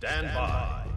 Stand by.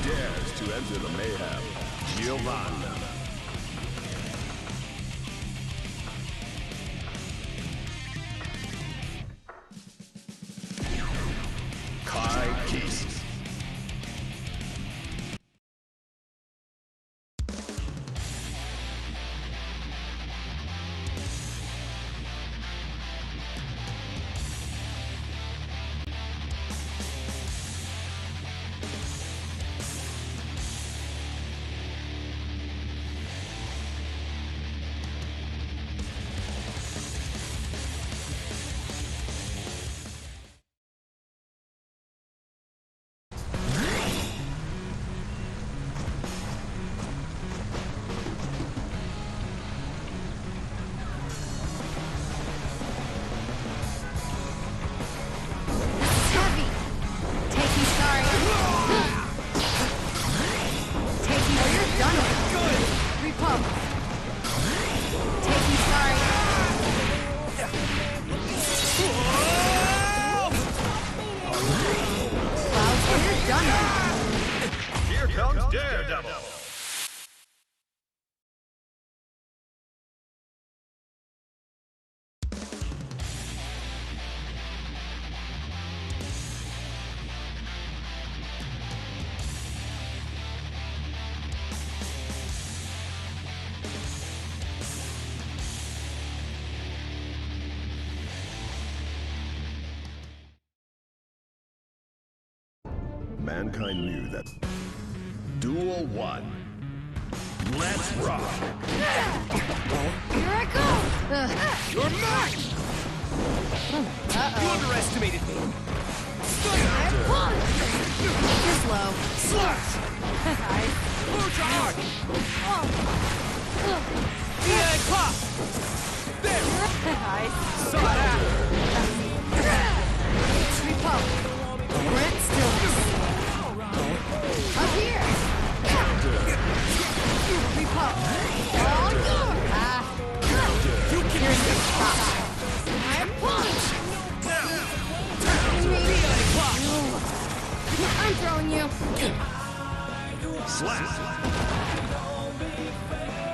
Dares to enter the mayhem, Giovanna. Kai Keese. Here comes Daredevil. Mankind knew that. Duel 1. Let's rock! Here I go! You're mine! You underestimated me! You're slow. Slash! Nice. Blue charge! Oh. VA pop! There! Nice. Saw that! Repop. Brent stillness. Up here. Repop. All yours. You can Here's your stop. I punch. VA pop! I'm throwing you. Slap!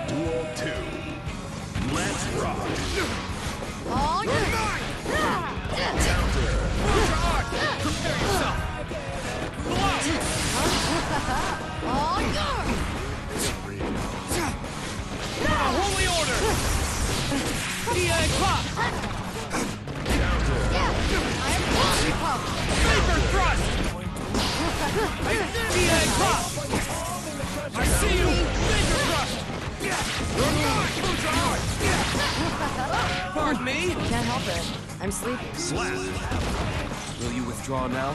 Duel 2. Let's rock! All yours. Blue charge! Prepare yourself! All yours. Holy order! VA pop! Repop. Vapor thrust! VA pop! I see you! Vapor thrust! You're mine! Blue charge! Pardon me? Can't help it. I'm sleepy. Slap! Will you withdraw now?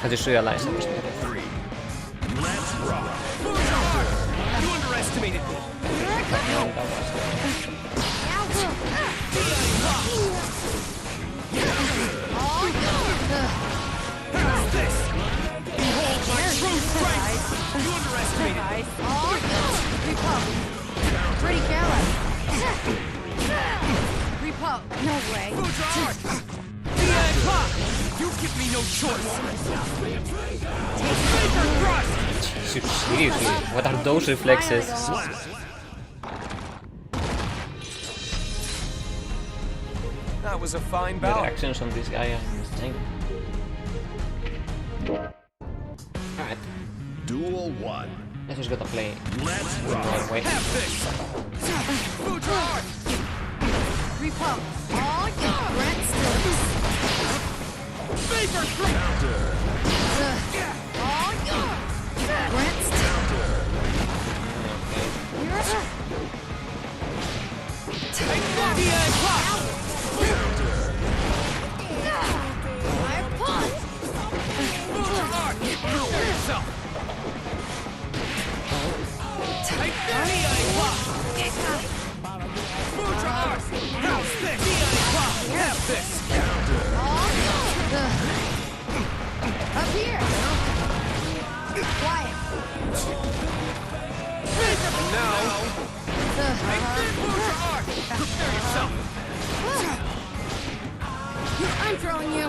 Täytyy realize it. 3. Let's rock! Blue charge! You underestimated me! How's this? Behold my true strength! You underestimated me! Pretty careless. Repop. No way. Blue charge! VA pop! You give me no choice! Vapor thrust! Seriously, what are those reflexes? Slap! That was a fine The bout. reactions on this guy are insane. Alright, Duel 1. let's just gotta play Let's the rock! right way. Have this! Blue charge! Repop. All yours. Brent stillness. Vapor thrust! Counter! All yours. Brent Now, prepare yourself. I'm throwing you.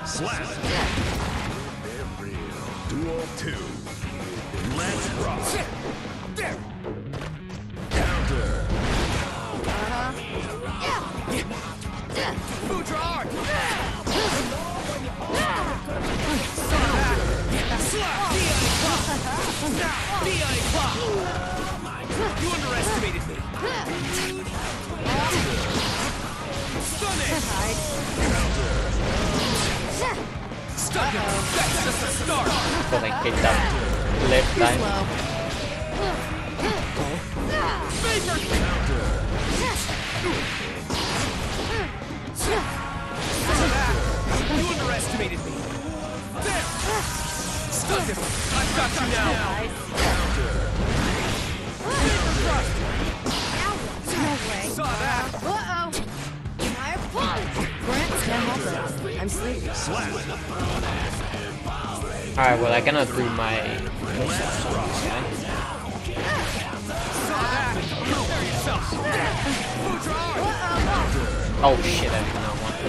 Slap. Duel 2. Let's rock. Counter. Food your art. You underestimated me. Stun it. Stun him. That's just a start. Because I kicked that left time. You underestimated me. There. Stun him. I've got you now. No way. Saw that. Uh-oh. My opponent. Grant, can't help it. I'm sleepy. Alright, well I cannot do my moves on this guy. Saw that. Prepare yourself. Food your art. Oh shit, I did not want to.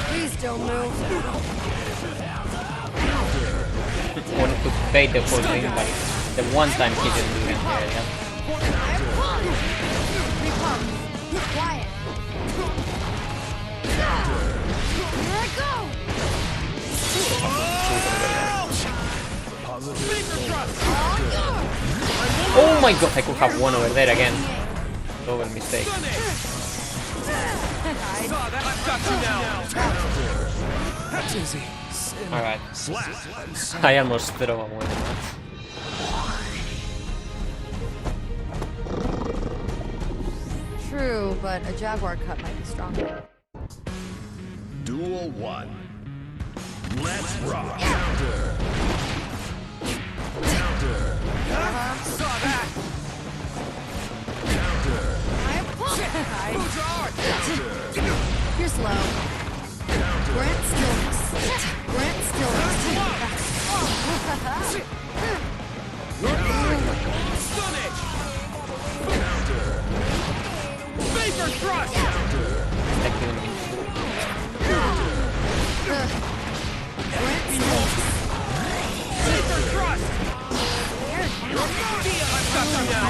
Please don't move. Wanted to bait the whole thing, but the one time he didn't do it there, yeah. My opponent. Repulse. Quiet. Here I go. Oh my god, I could have one over there again. Double mistake. Saw that. I've got you now. That's easy. Alright. I almost threw away the match. True, but a Jaguar cut might be stronger. Duel 1. Let's rock. Counter. Saw that. My opponent. Food your art. You're slow. Grant stillness. Grant stillness. Stun it. Vapor thrust. Like doing it. Grant stillness. Vapor thrust. I've got you now.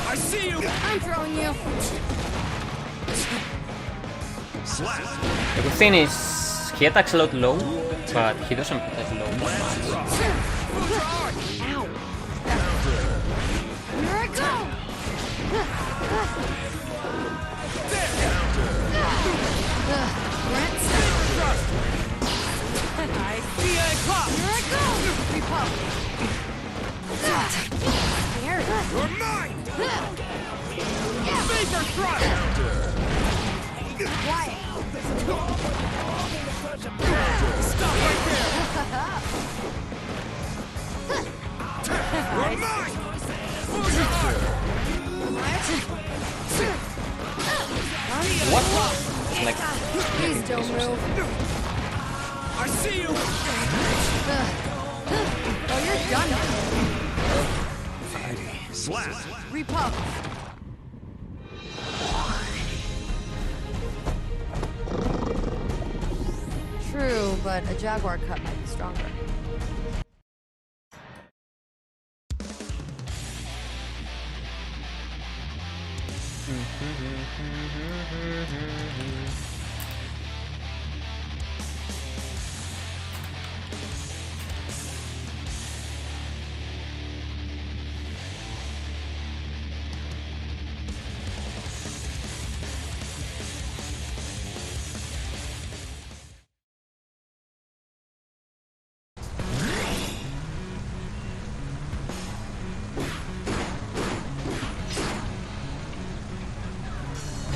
I see you. I'm throwing you. Slap. The good thing is, he attacks a lot low, but he doesn't protect low that much. Food your art. Ow. Here I go. Grant stillness. Thrust. Here I go. Repulse. Here. You're mine. Vapor thrust. Quiet. Stop right there. You're mine. Food your art. What? It's like, Please don't move. I see you. Oh, you're done. Slap. Repulse. True, but a Jaguar cut might be stronger.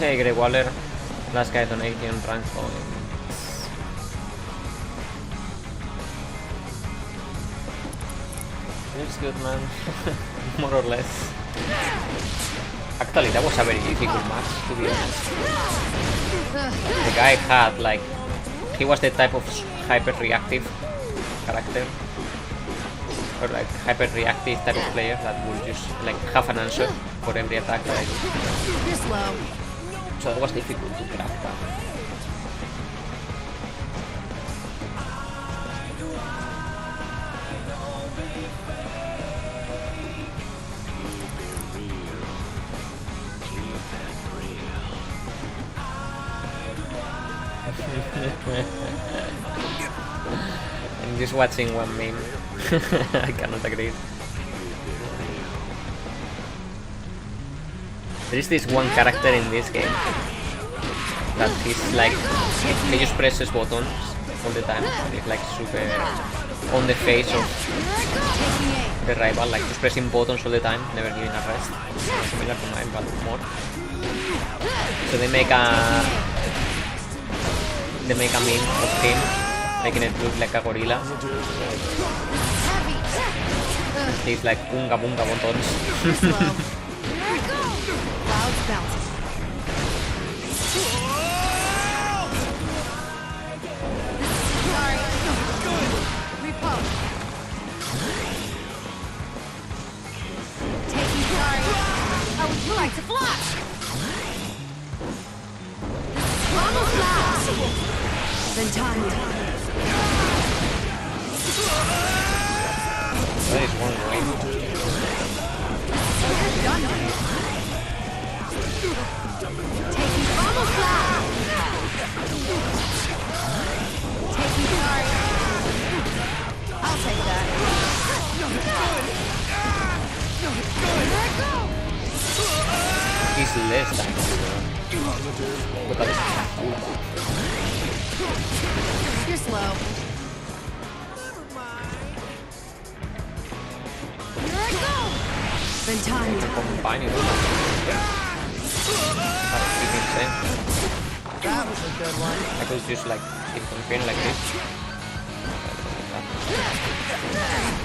hey, Grey Waller, last guy donating rank points. It's good, man. More or less. Actually, that was a very difficult match, to be honest. The guy had like he was the type of hyper-reactive character, or like hyper-reactive type of player that would just like have an answer for every attack that I do. You're slow. So it was difficult to crack that. I'm just watching one meme. I cannot agree. There is this one character in this game that he's like, he just presses buttons all the time. He's like super on the face of the rival, like just pressing buttons all the time, never giving a rest. Similar to mine, but more. So they make a meme of him, making it look like a gorilla. He's like bunga bunga buttons. Clouds bouncing. Sorry. Repose. Taking sorry. How would you like to fly? Almost last. Then time. That is one way. Done. Taking almost last. Taking sorry. I'll take that. There it goes. He's less than. Look at this. You're slow. Here I go. Then time. Combining them. That's freaking insane. That was a good one. I could just like keep comparing like this.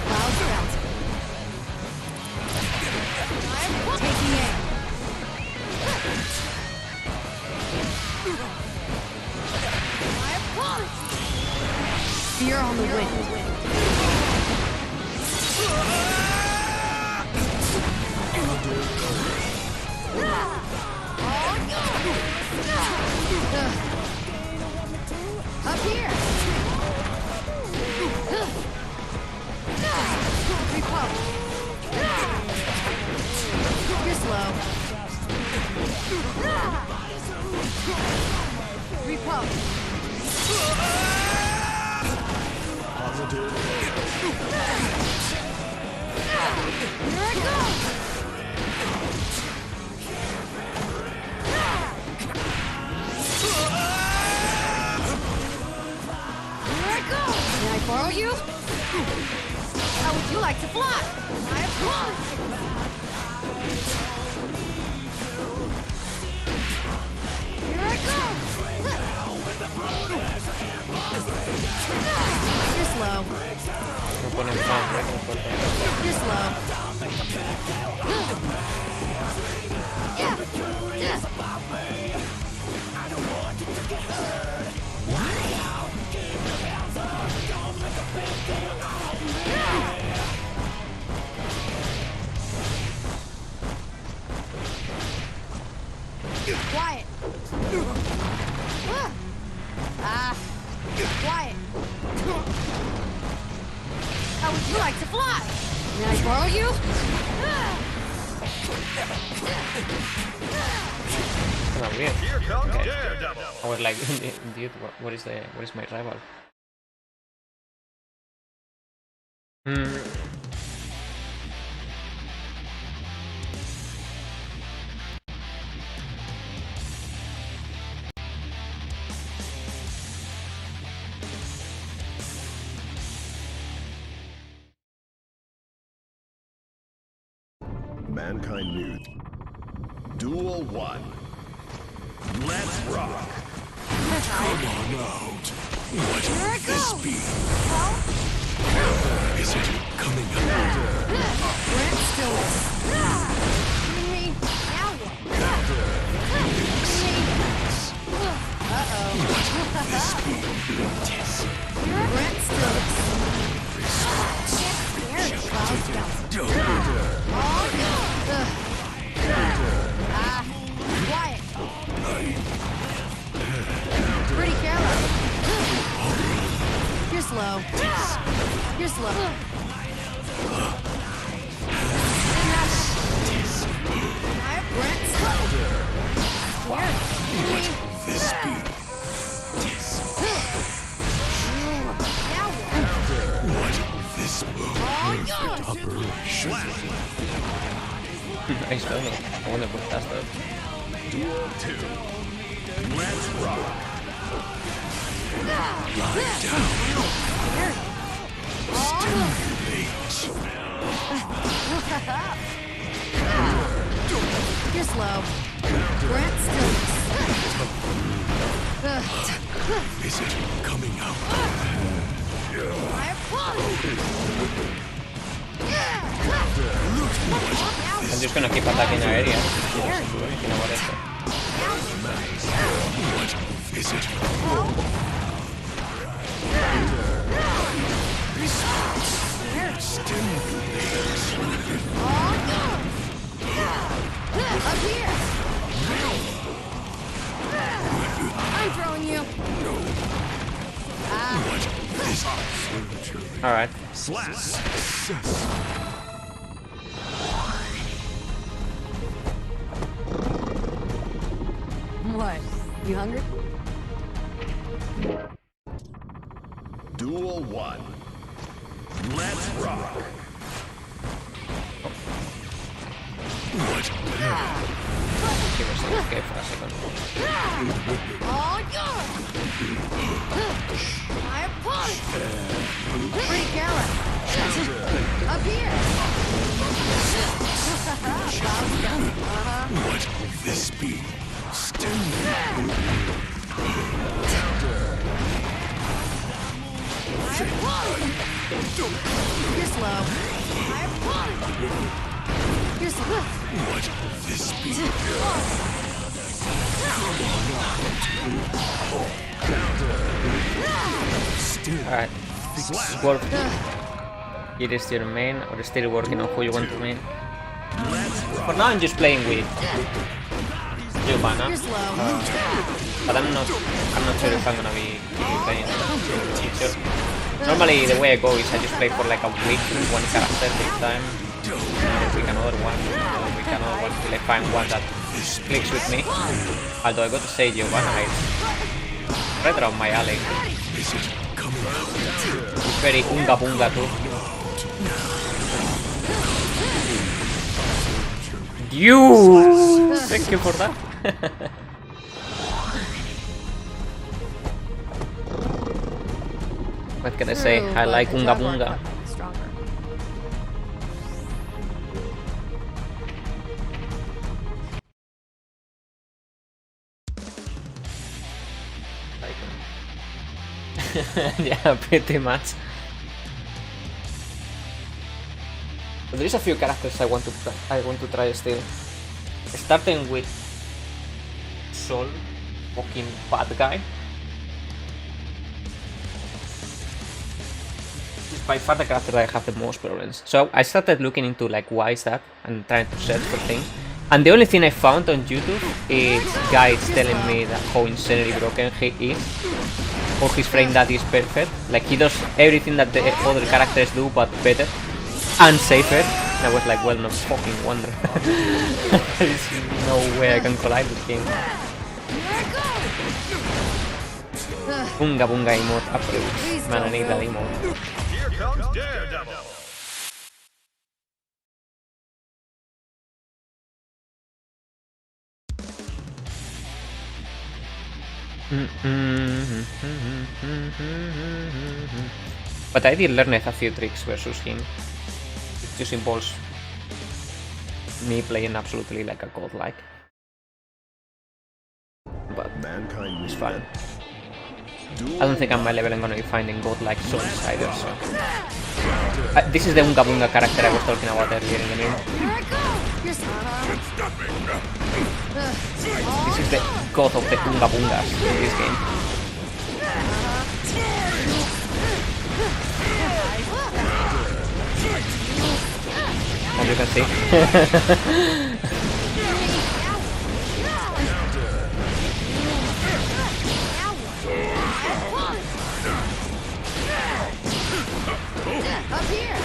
Clouds bouncing. Taking aim. Fear on the wind. Up here. Repose. You're slow. Repose. Here I go. Can I borrow you? How would you like to fly? I applaud. Here I go. You're slow. No ponen fan, no importa. You're slow. Quiet. Quiet. How would you like to fly? May I borrow you? Kind of weird. Here comes Okay. Daredevil. I was like, dude, what is my rival? Mankind New. Duel 1. Let's rock. Come on out. What will this be? Is it coming up? Brent Stillers. Me. Now what? Uh-oh. Grant still looks scared of Cloud Skeleton. Quiet. Pretty careless. You're slow. You're slow. Grant slow. Scared. This be Now what this upper slash. Nice donut. I wonder what that's though. Duel 2. Let's rock. Lie down. You're slow. Grant still. Is it coming out? I apologize. I'm just gonna keep attacking our area. You know what it's What is it? Up here. I'm throwing you. Alright. Slash. What? You hungry? Duel 1. Let's rock. Give us an escape for a second. All yours. I apologize. Pretty careless. Up here. What will this be? You're slow. I apologize. You're slow. What will this be? Alright. Work. Either still main or still working on who you want to main. For now I'm just playing with Giovanna. You're slow. But I'm not sure if I'm gonna be playing in the future. Normally the way I go is I just play for like a week with one character each time. Pick another one, pick another one till I find one that clicks with me. Although I got to say Giovanna is right around my alley. It's very unga bunga too. You! Thank you for that. What can I say? I like unga bunga. Yeah, pretty much. But there's a few characters I want to try still. Starting with Sol, fucking bad guy. It's by far the character that I have the most problems. So I started looking into like why is that and trying to search for things. And the only thing I found on YouTube is guys telling me that how insanely broken he is. Or his frame that is perfect. Like he does everything that the other characters do but better. And safer. And I was like, well, no fucking wonder. There's no way I can collide with him. Bunga bunga emote approved. Man, I need that emote. Here comes Daredevil. But I did learn a few tricks versus him. It just involves me playing absolutely like a godlike. But it's fine. I don't think at my level I'm gonna be finding godlike souls either, so... this is the Unga Bunga character I was talking about earlier in the game. This is the god of the Unga Bungas in this game. you can see. Up here!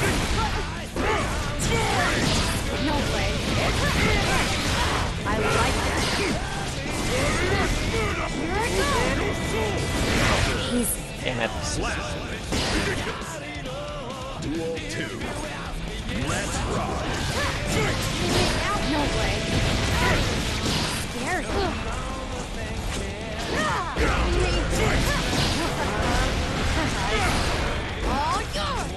No way. I like that. Here I go! Easy. Damn it. Duel 2. Let's rock. No way. Scary. All yours!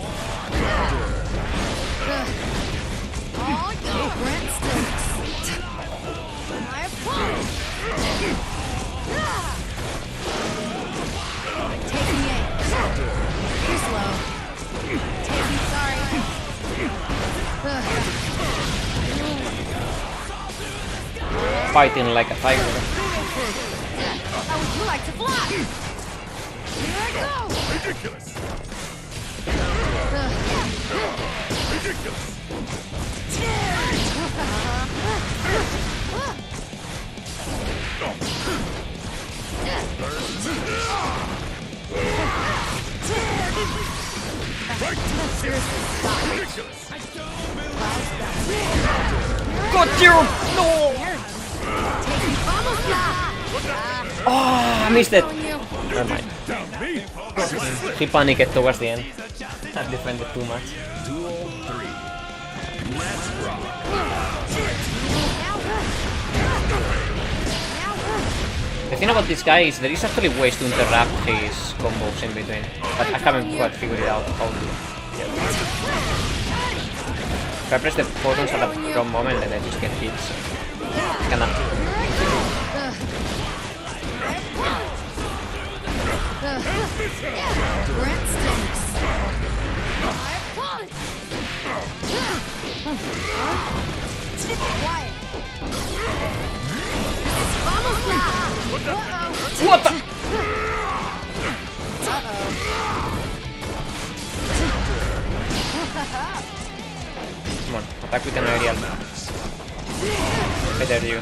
All yours! Brent Stokes. My opponent. Taking aim. Too slow. Taking, sorry. Fighting like a tiger. How would you like to fly? Here I go! Ridiculous. Got you! No! Oh, I missed it! Never mind. He panicked towards the end. I defended too much. Duel 3. Let's rock. The thing about this guy is there is actually ways to interrupt his combos in between, but I haven't quite figured it out how to. If I press the buttons at the wrong moment, then I just get hit. So kinda. Brent Stokes. Quiet. What the? Come on, attack with an aerial. Better you.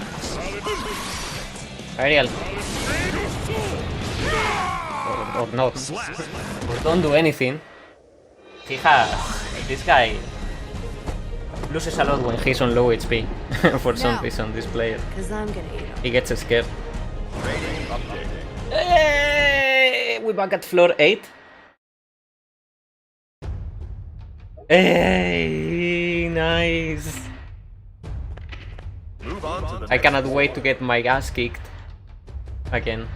Aerial. Or not. Or don't do anything. He has. This guy loses a lot when he's on low HP. For some reason, this player. Because I'm gonna eat him. He gets scared. Hey, we back at floor 8. Hey, nice. Move on to the I cannot wait to get my ass kicked again.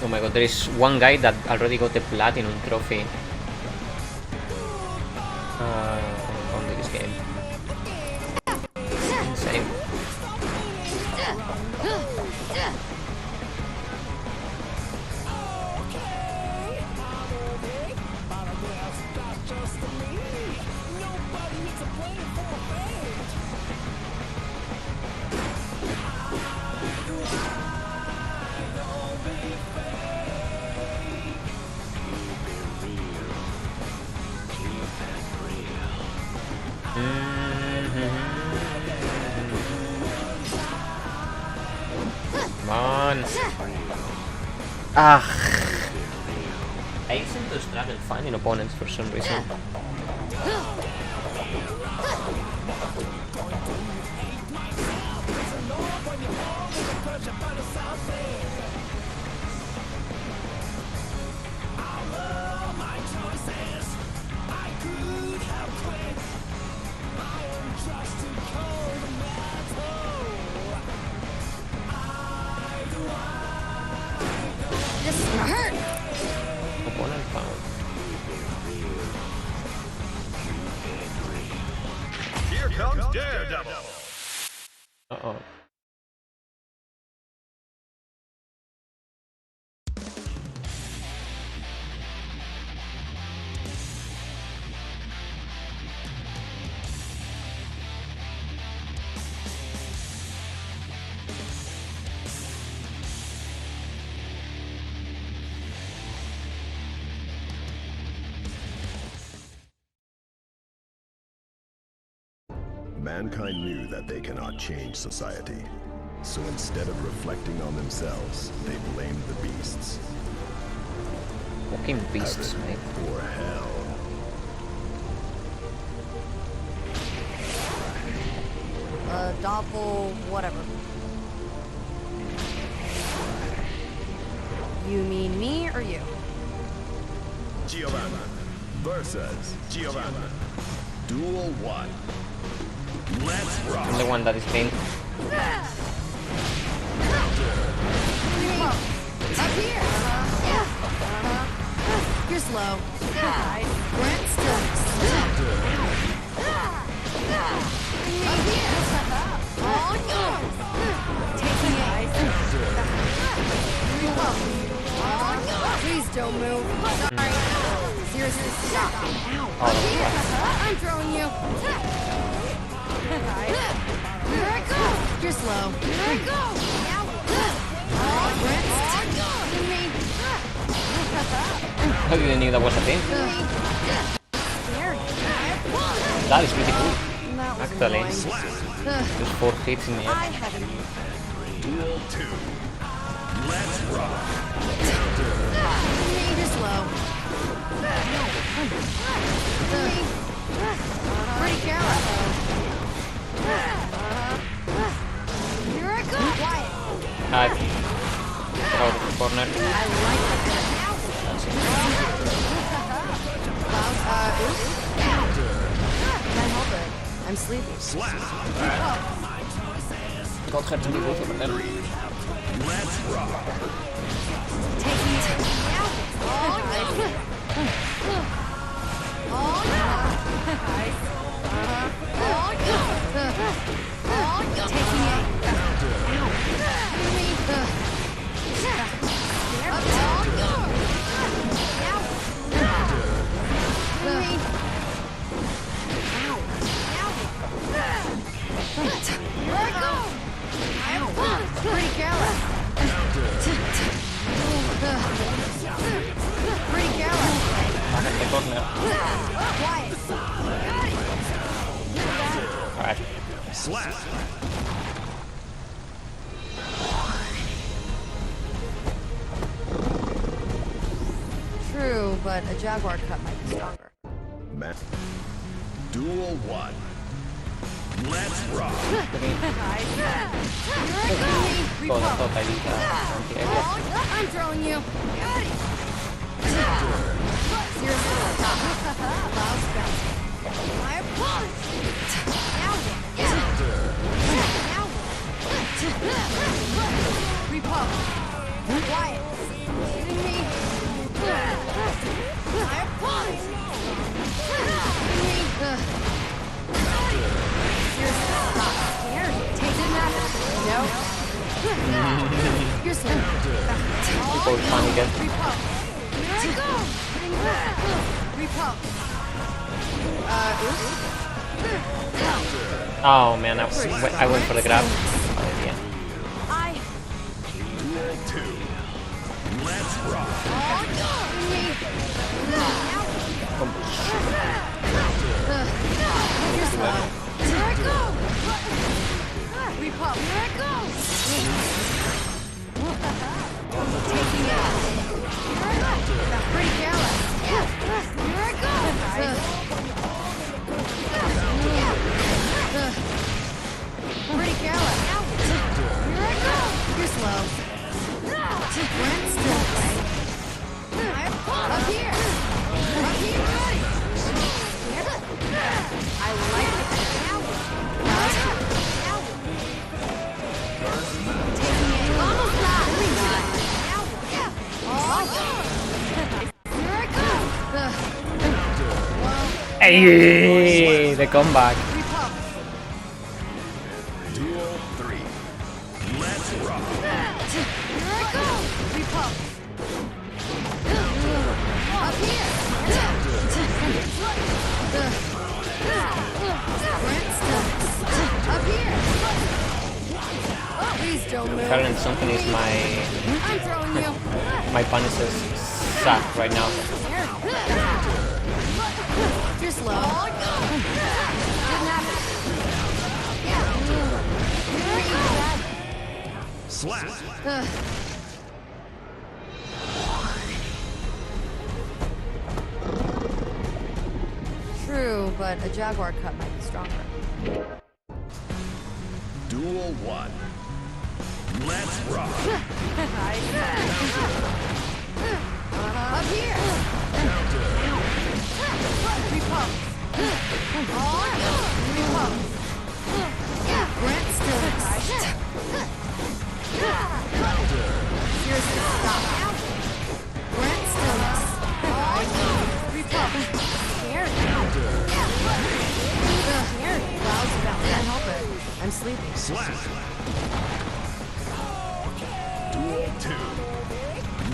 Oh my god, there is one guy that already got the platinum trophy on this game. Insane. Come on. Ah. I seem to struggle finding opponents for some reason. Mankind knew that they cannot change society. So instead of reflecting on themselves, they blamed the beasts. Fucking beasts, mate. Or hell. Doppel, whatever. You mean me or you? Giovanna versus Giovanna. Duel 1. Let's rock. I'm the one that is playing. Up here. You're slow. Brent still. Up here. All yours. Taking it. All yours. Please don't move. Sorry. Seriously, stop. Up here. I'm throwing you. Here I go. You're slow. Here I go. Brent, I didn't know that was a thing. That is pretty cool. Actually, just 4 hits in the I end. had a Duel 2. Let's rock. You're slow. Pretty careful. Here I go. Quiet. Out of the corner. I like that. Can't help it. I'm sleepy. Slap. Got her to be good over there. Let's rock. Taking it. All taking it. Pretty careless. Pretty careless. Back in the corner. Quiet. Alright. Slap. True, but a jaguar cut might be stronger. Duel 1. Let's rock. Thought I did anti-air. I'm throwing you. Seriously, stop. Loud bounce. My opponent. Repop. Quiet. Kidding me? My opponent. Seriously, stop. Scared. Take it now. No. You're slow. People funny again. Repop. Here I go. Repop. Oh man, I went for the grab. Yeah. Duel 2. Let's rock. You're slow. Here I go. Repop. Here I go. Taking it. Here I go. Pretty careless. Here I go. Pretty careless. Here I go. You're slow. Brent still. Up here. Up here. I like it. Taking it. Almost got. Here I go. Hey, the comeback. Duel 3. Let's rock. Here I go. Repop. Up here. Brent still. Up here. Please don't move. Current something is I'm throwing you. my Punisher's sack right now. You're slow. Didn't happen. Slap! True, but a jaguar cut might be stronger. Duel 1. Let's rock! Up here! Repulse! Repulse! Grant still exists. Seriously, stop. Grant still exists. Repulse! Scary. Scary. Clouds about. Can't help it. I'm sleeping. Slap! Duel 2.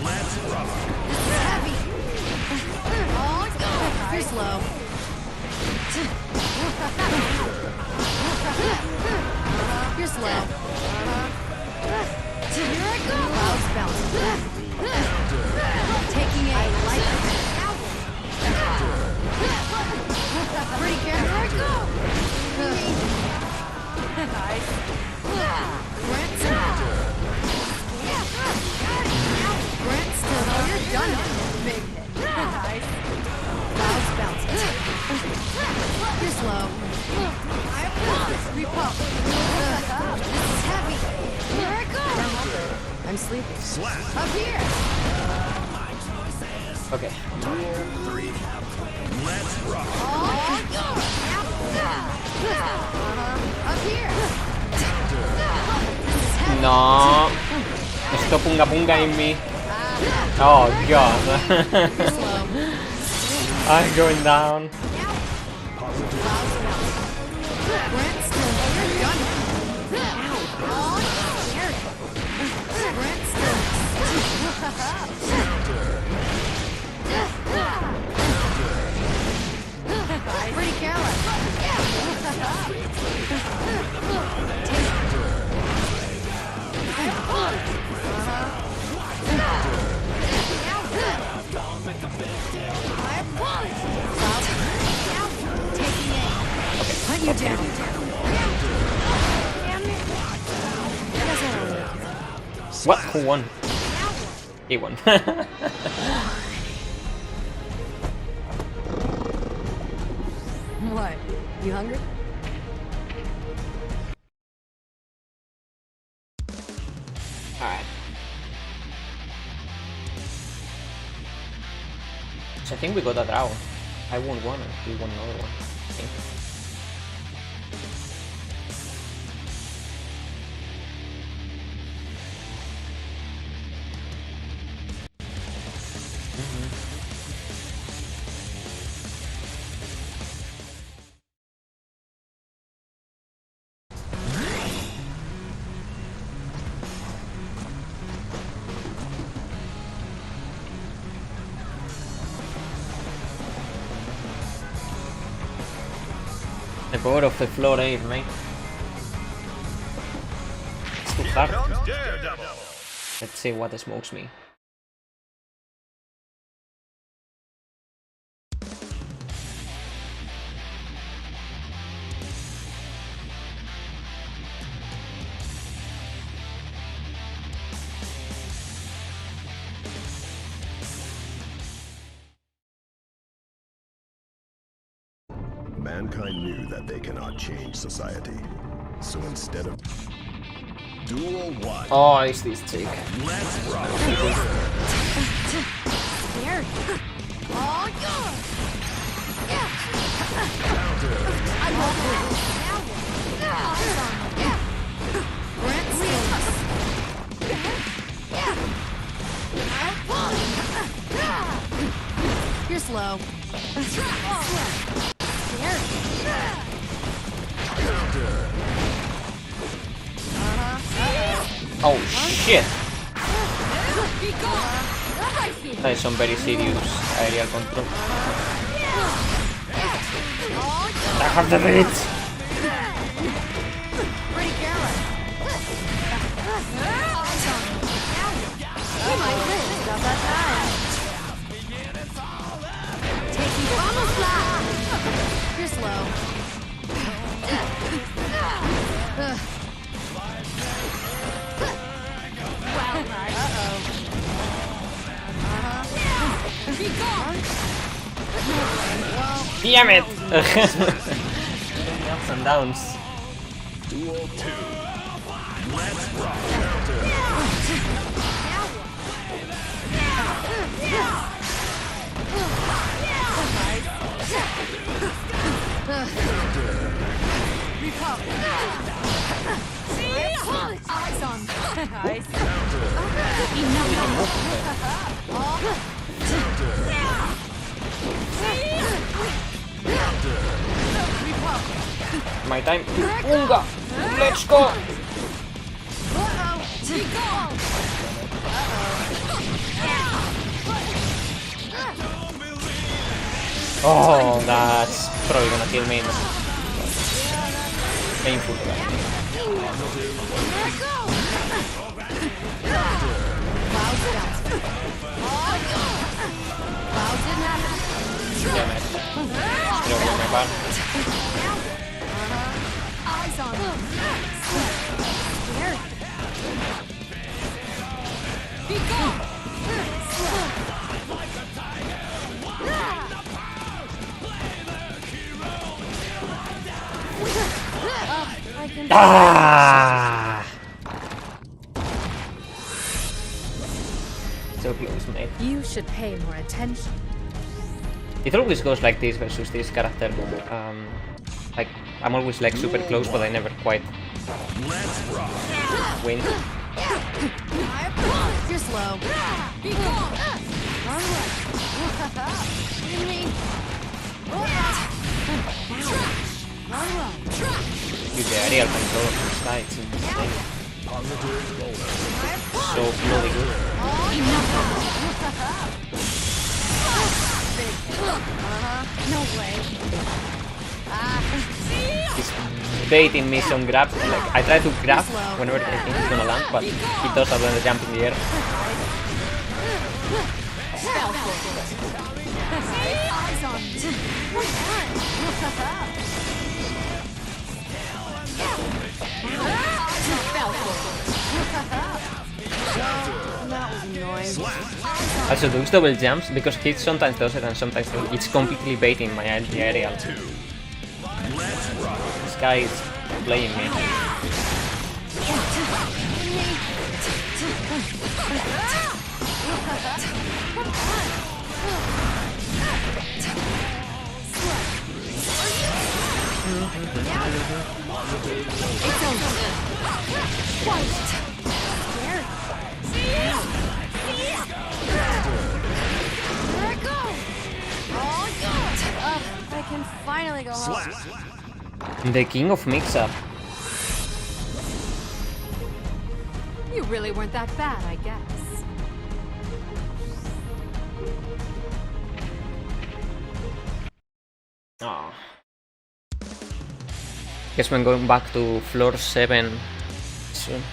Let's rock! This is heavy. You're slow. You're slow. Here I go. Clouds bounce. Taking a light. Pretty careful. Here I go. Grant still. Oh, you're done. Big hit. Clouds bounce. You're slow. Repulse. This is heavy. Here I go. I'm sleeping. Slap! Up here. Okay. Duel 3. Let's rock! Up here. No. Esto punga punga in me. Oh god. You're slow. I'm going down. Grant still. You're done. Grant still. Pretty careless. Hunt you down. What? Who won? He won. What? You hungry? Alright. So I think we got a draw. I won one and he won another one. I think. The power of the floor 8, mate. It's too hard. Let's see what smokes me. Mankind knew that they cannot change society. So instead of Duel 1. Oh, it's this chick. Let's rock! Scary. Oh, God. Yeah. I love it. Grant still. You're slow. Oh shit! That is some very serious aerial control. Attack of the beat! Pretty careless. You might live about that time. Taking camouflage. You're slow. Damn it! Ups and downs. Duel 2. Let's rock. Eyes on. Eyes. My time to Unga! Let's go! Oh, that's probably gonna kill me. Painful. Damn it. Still with my bar. Eyes on. Ah! So close, mate. You should pay more attention. It always goes like this versus this character. Like I'm always like super close, but I never quite win. You're slow. With the aerial control of this guy, it's insane. So bloody good. No way. He's baiting me some grabs. Like I try to grab whenever I think he's gonna land, but he does other than jump in the air. Eyes on. That was annoying. Also those double jumps, because he sometimes does it and sometimes it's completely baiting my aerial. This guy is playing me. I can finally go home. The king of mix-up. You really weren't that bad, I guess. Oh. Guess we're going back to floor 7 soon.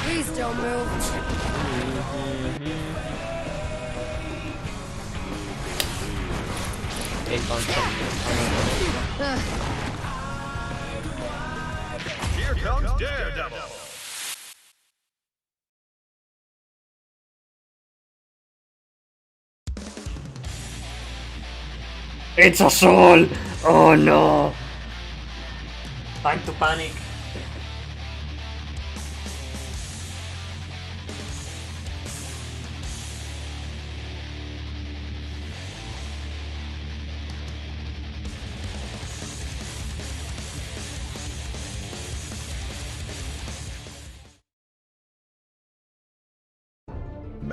Please don't move. Take on Here comes Daredevil. It's a soul! Oh no! Time to panic.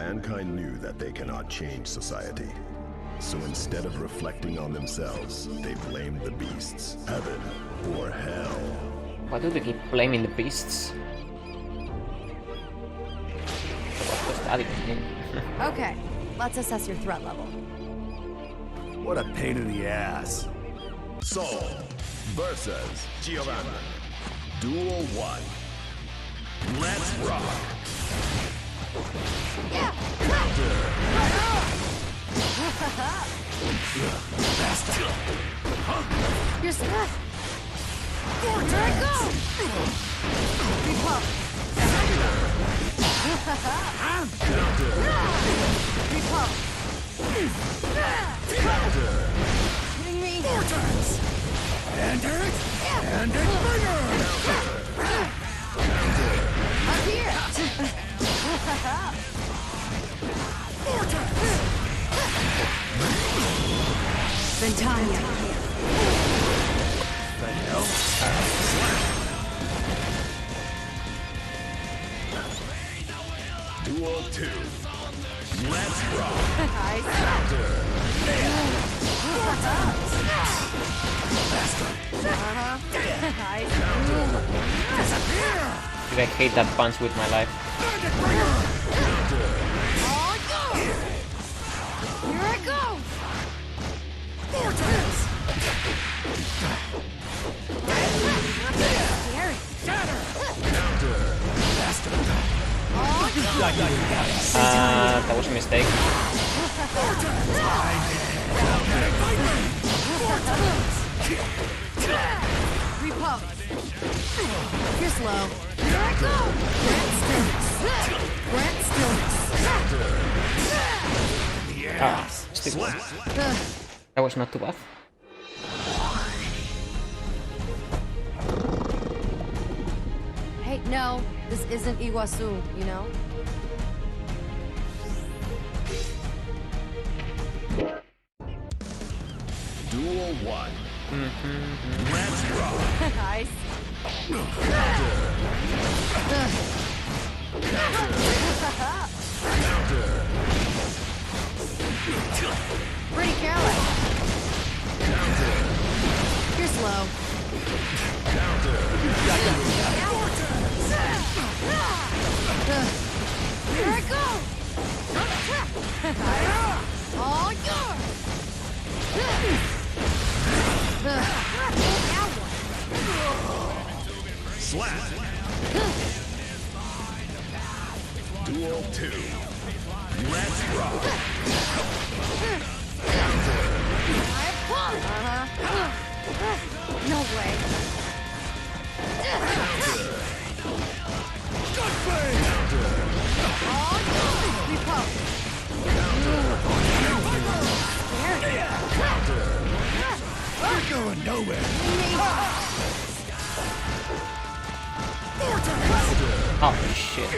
Mankind knew that they cannot change society. So instead of reflecting on themselves, they blamed the beasts, heaven or hell. Why do they keep blaming the beasts? What does that even mean? Okay, let's assess your threat level. What a pain in the ass. Soul versus Giovanna. Duel 1. Let's rock. You're stuck. Here I go. Repulse. Repulse. Hitting me. And it bigger. Up here. Ventania. Duel 2. Let's rock. Nice. Nice. Dude, I hate that punch with my life. Here I go. That was a mistake. Repulse. You're slow. Here I go. Grant stillness. Still. That was not too bad. Hey, no, this isn't Iguazu, you know? Duel 1. Let's rock. Nice. Pretty careless. You're slow. Here I go. All yours. Slap. Duel 2. Let's rock. No way. Repulse. You're going nowhere. Oh shit.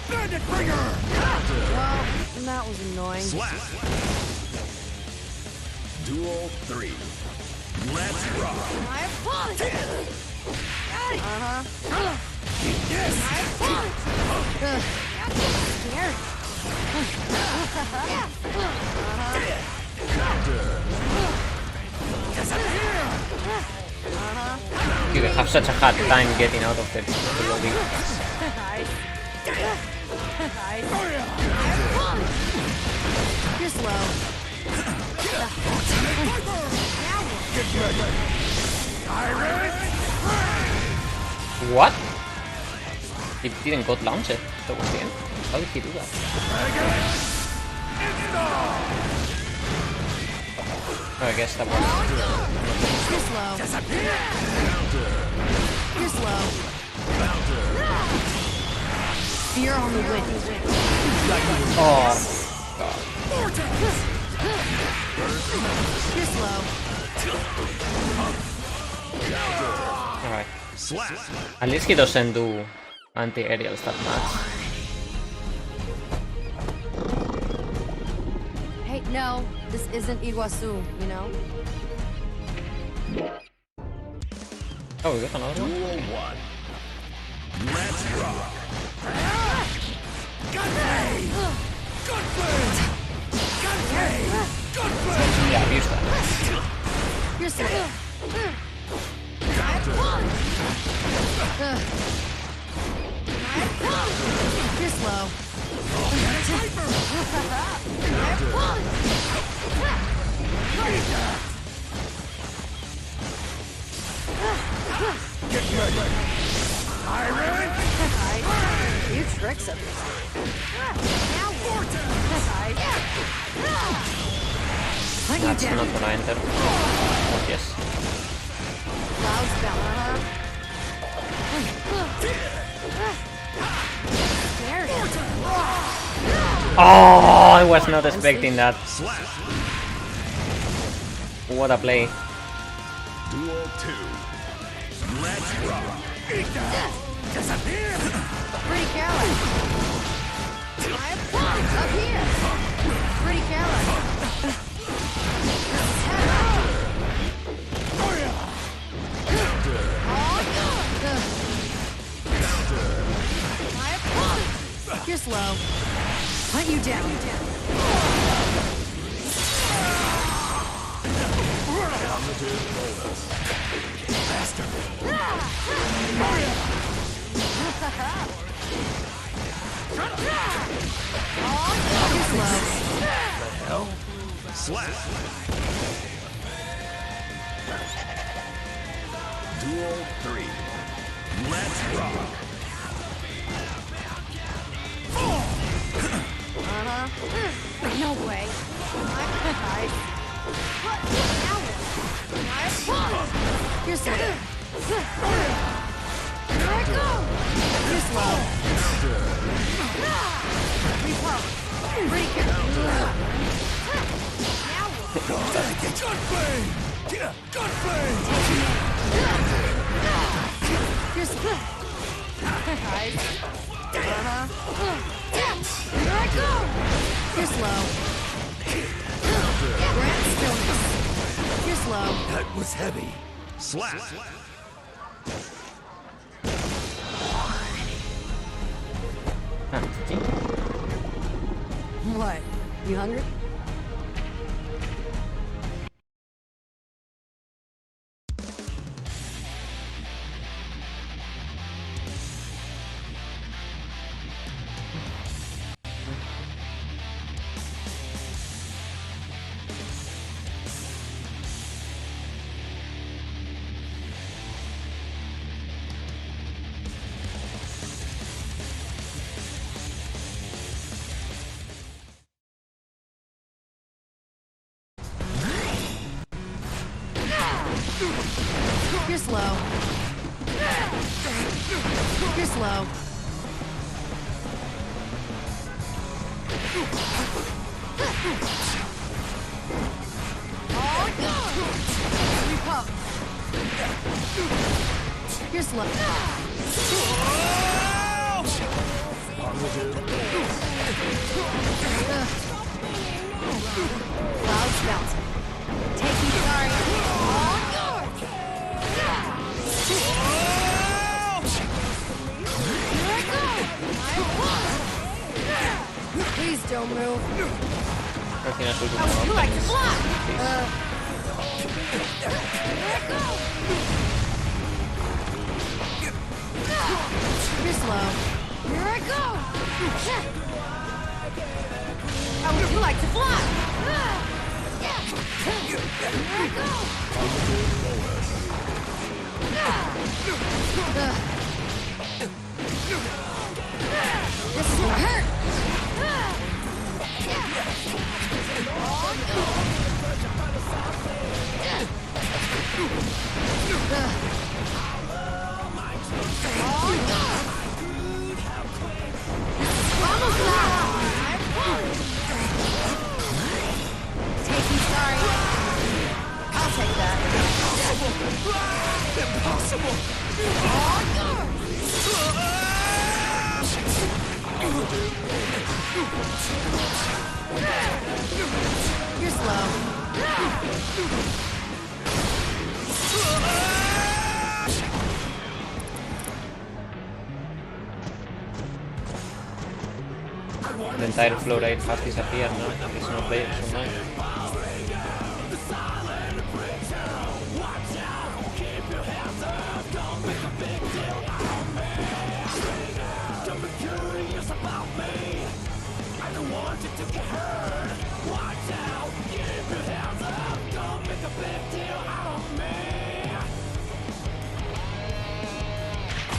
Bandit Bringer! Well, that was annoying. Slap. Duel 3. Let's rock. My punch. Yes! My punch. Scared. Dude, I have such a hard time getting out of the loading. Nice. Nice. You're slow. What? He didn't got launched. That was the end. How did he do that? Oh, I guess that was. You're slow. You're slow. You're on the win. Oh, God. You're slow. Alright. Slap. At least he doesn't do anti-aerials that much. Hey, no, this isn't Iguazu, you know? Oh, we got another one? Duel 1. Let's rock. Gunplay! Gunplay! Gunplay! Gunplay! Yeah, abuse that. You're slow. You're slow. Get ready! Iron! You tricks of Now Hunt you That's down. not gonna enter. Oh, yes. Cloud spell, Scared him. Oh, I was not expecting that. What a play. Duel 2. Let's rock. Disappear! Pretty careless. Up here. Pretty careless. You're slow. Hunt you down. You're slow. Slap. Duel 3. Let's rock. No way. You're slow. Here I go. You're slow. Gunplay! Gunplay! You're slow. Here I go. You're slow. Grant stillness. You're slow. That was heavy. Slap. What? You hungry? You're slow. You're slow. You're slow. Clouds bouncing. Taking sorry. All yours. Here I go. Please don't move. Creo que no soy How would you like to fly? You're slow. Here I go. How would you like to fly? Here I go. This is gonna hurt. Taking sorry. I'll take that. Impossible! You're slow. entire flow rate has disappeared now. There's no players online.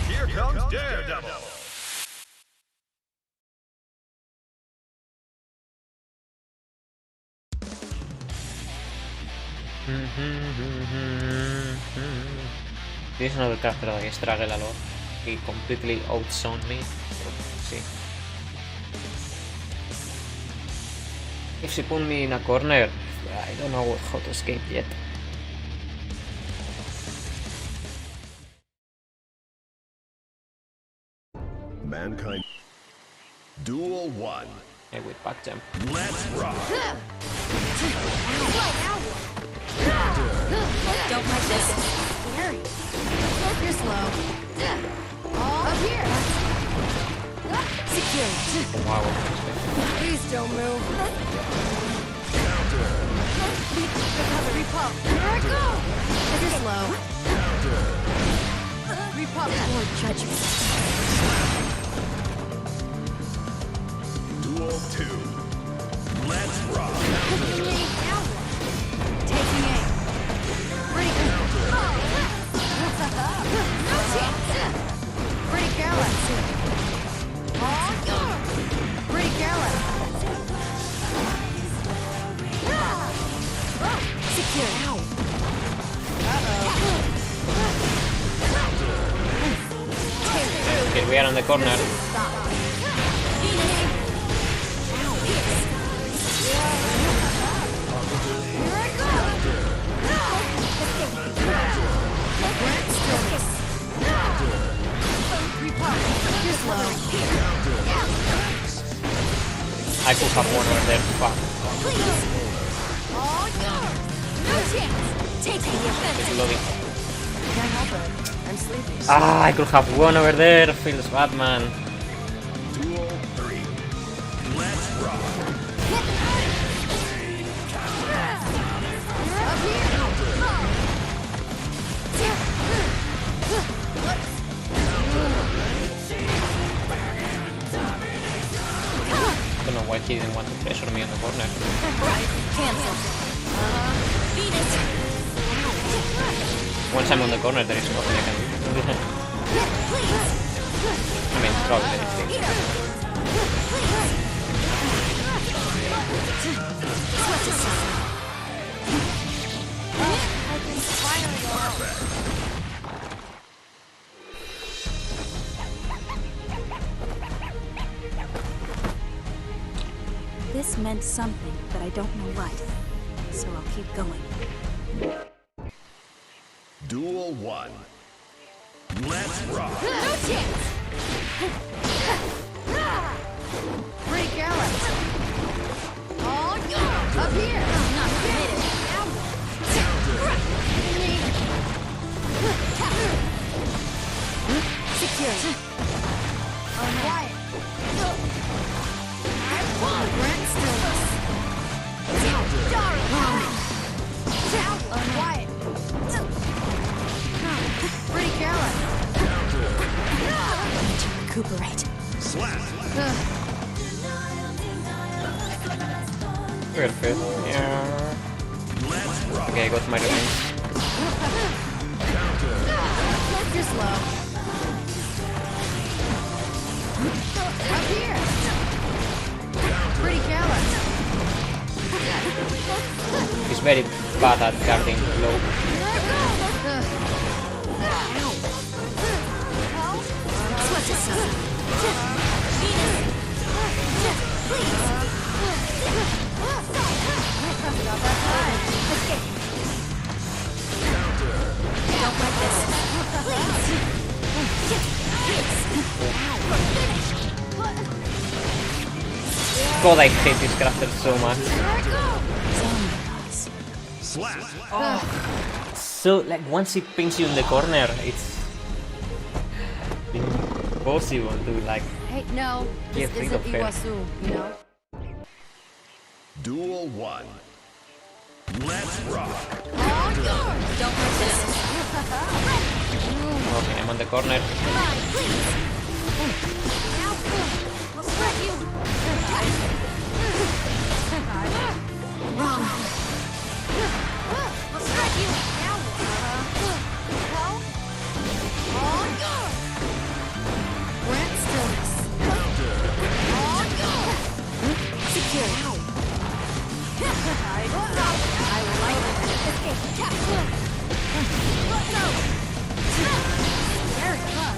Here comes Daredevil. This is another character that I struggle a lot. He completely outshone me. See. If she put me in a corner, I don't know how to escape yet. Mankind. Duel 1. Yeah, with back jump. Let's rock. Don't like this. Scary. You're slow. Up here. Secure. Wow. Please don't move. Repulse. Here I go. You're slow. Repulse. Lord judgment. Duel 2. Let's rock. Taking aim. Pretty good. No chance. Pretty careless. Pretty careless. Secure. Here we are on the corner. I could have one over there. Fuck. It's loading. Can't help it. I'm sleepy. Ah, I could have one over there. Feels bad, man. Duel 3. Let's rock. I don't know why he didn't want to pressure me on the corner. Cancel. Once I'm on the corner, there is nothing I can do. I mean, probably there is things. This meant something, but I don't know what. So I'll keep going. Duel 1. Let's rock. No chance. Pretty careless. Oh, no. Up here. Not committed. Secure. Quiet. Brent stillness. Quiet. Pretty careless. Recuperate. Slap. Perfect. Yeah. Let's rock. Okay, I got my revenge. You're slow. Up here. Pretty careless. He's very bad at guarding low. Switch this up. Not that time. Don't like this. God, I hate this character so much. Slap. So, like, once he pings you in the corner, it's impossible to, like, Hey, no, Get this rid isn't of her. Iguazu, you know? Duel 1. Let's rock. Don't resist. Okay, I'm on the corner. Grant stillness. Secure. I like it. Very good.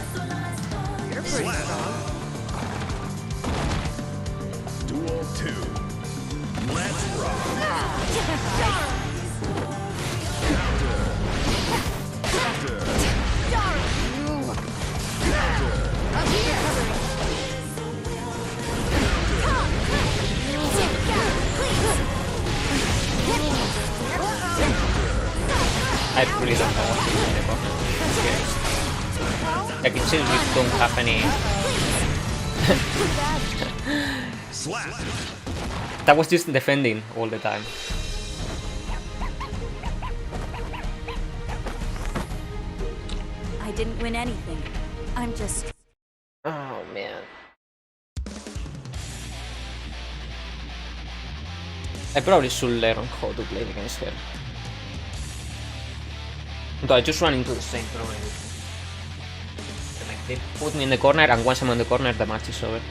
You're pretty strong. Duel 2. Let's rock. Up here. I really don't know what to do in the corner. Like it seems we don't have any. Slap. That was just defending all the time. I didn't win anything. I'm just... Oh man. I probably should learn how to play against her. But I just run into the same problem. Like they put me in the corner, and once I'm on the corner, the match is over.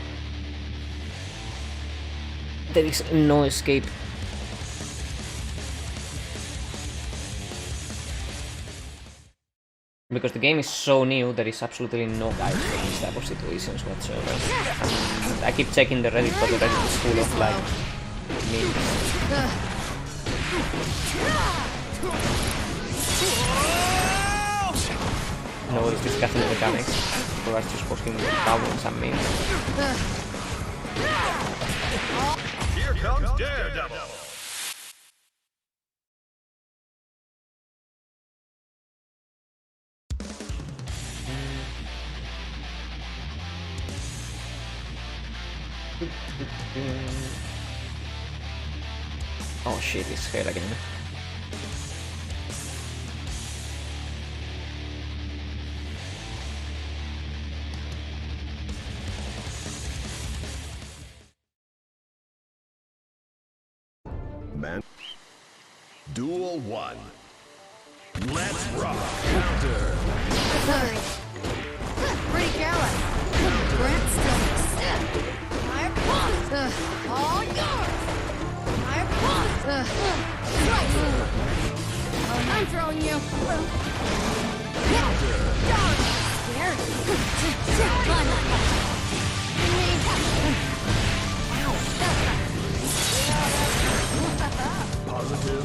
There is no escape. Because the game is so new, there is absolutely no guide for these type of situations whatsoever. And I keep checking the Reddit, but the Reddit is full of like memes. Nobody's discussing the mechanics. People are just posting problems and memes. Here comes Daredevil. Oh shit, it's her again. Man. Duel 1. Let's rock. Pretty careless. Grant stillness. My opponent. All yours. My opponent. Right. I'm throwing you. Scared. Positive.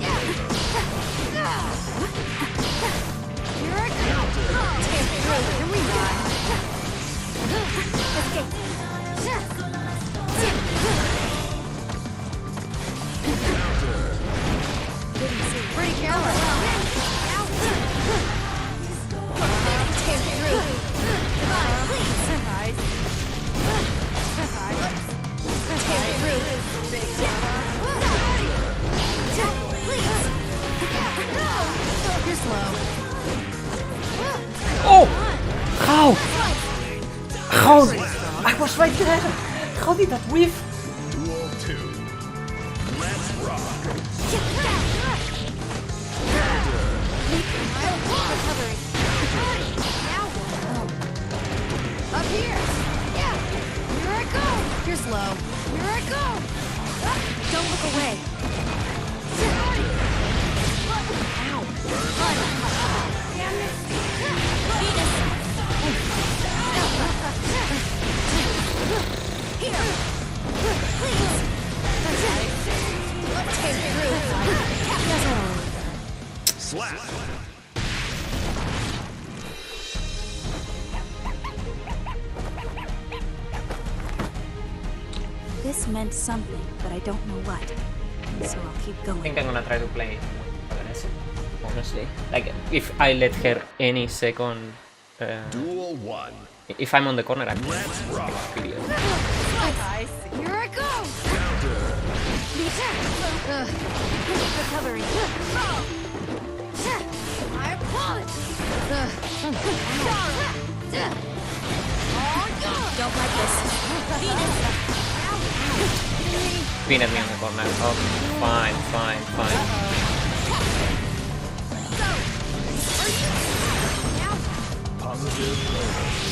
Here I go. Take it. Here we go. Pretty careless. Take it through. Surprise. Take it through. You're slow. Oh! How? How? I was right there! How did that whiff? Duel 2. Let's rock. Up here. Yeah. Here I go. You're slow. Here I go. Don't look away. Ow. Damn it. Here. Please. Let's take it through. Slap. This meant something, but I don't know what. So I'll keep I going. think I'm gonna try to play aggressive, honestly. Like, if I let her any second... Duel 1. if I'm on the corner, I'm Let's rock. idiot. Here I go. Recovery. My apologies. Don't like this. Peanut me on the corner. Oh, fine.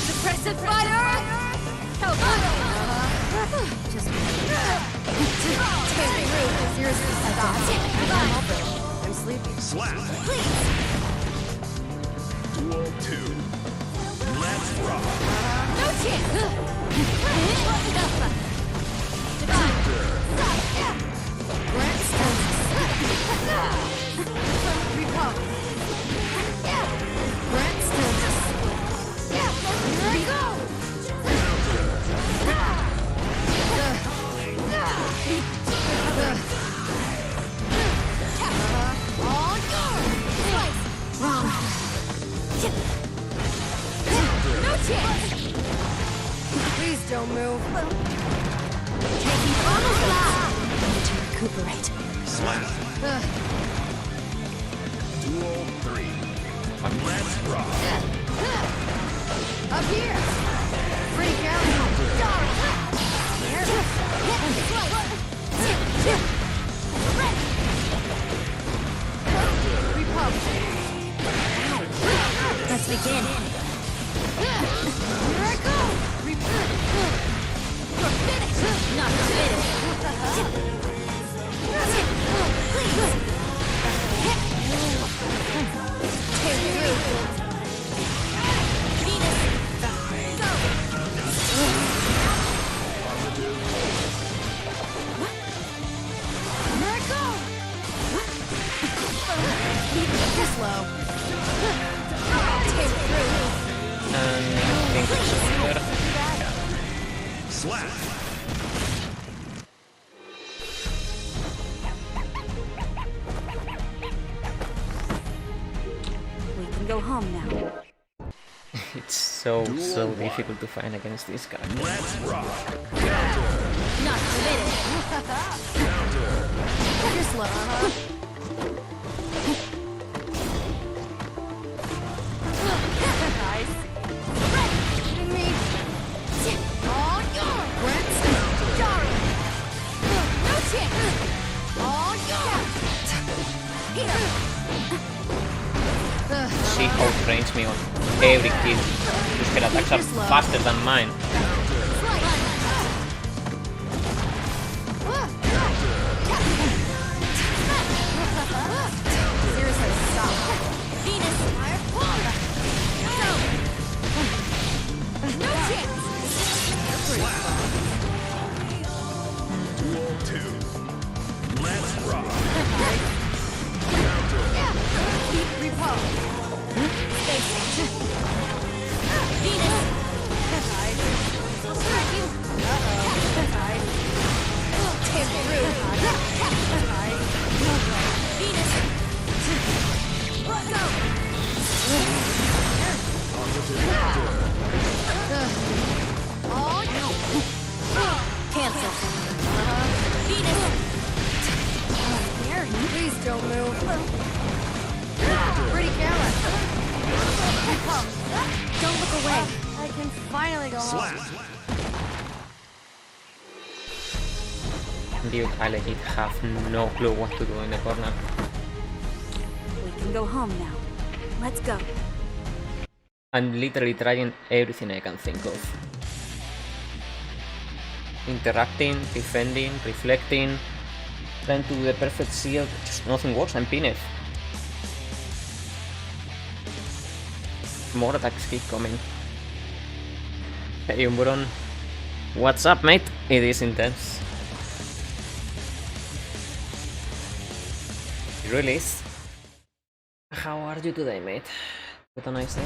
Suppressive fire! Help! Just take it. Seriously, stop. I'm sleepy. Slap. Duel 2. Let's rock. No chance! Please don't move. Taking auto blast. Need to recuperate. Slap. Duel 3. Let's rock. Up here. Freak out. Let's begin. Here I go. Finish. Not permitted. I think it's better. Slap. We can go home now. It's so difficult to fight against this guy. Let's rock. Not permitted. You're slow. Nice. Shooting me. All yours. Brent's darling. No chance. All yours. She outranges me on every kill. Her attacks are faster than mine. Seriously, stop. Venus, my opponent. No chance. Duel 2. Let's rock. Keep repose. Venus! Take root. Venus! All you. Cancel. Venus. Please don't move. Pretty careless. Don't look away. I can finally go home. Slap. Dude, I legit have no clue what to do in the corner. We can go home now. Let's go. I'm literally trying everything I can think of. Interacting, defending, reflecting, trying to do the perfect shield, just nothing works, I'm pinned. More attacks keep coming. Hey Umbron, what's up mate? It is intense. It really is. How are you today mate? What a nice day.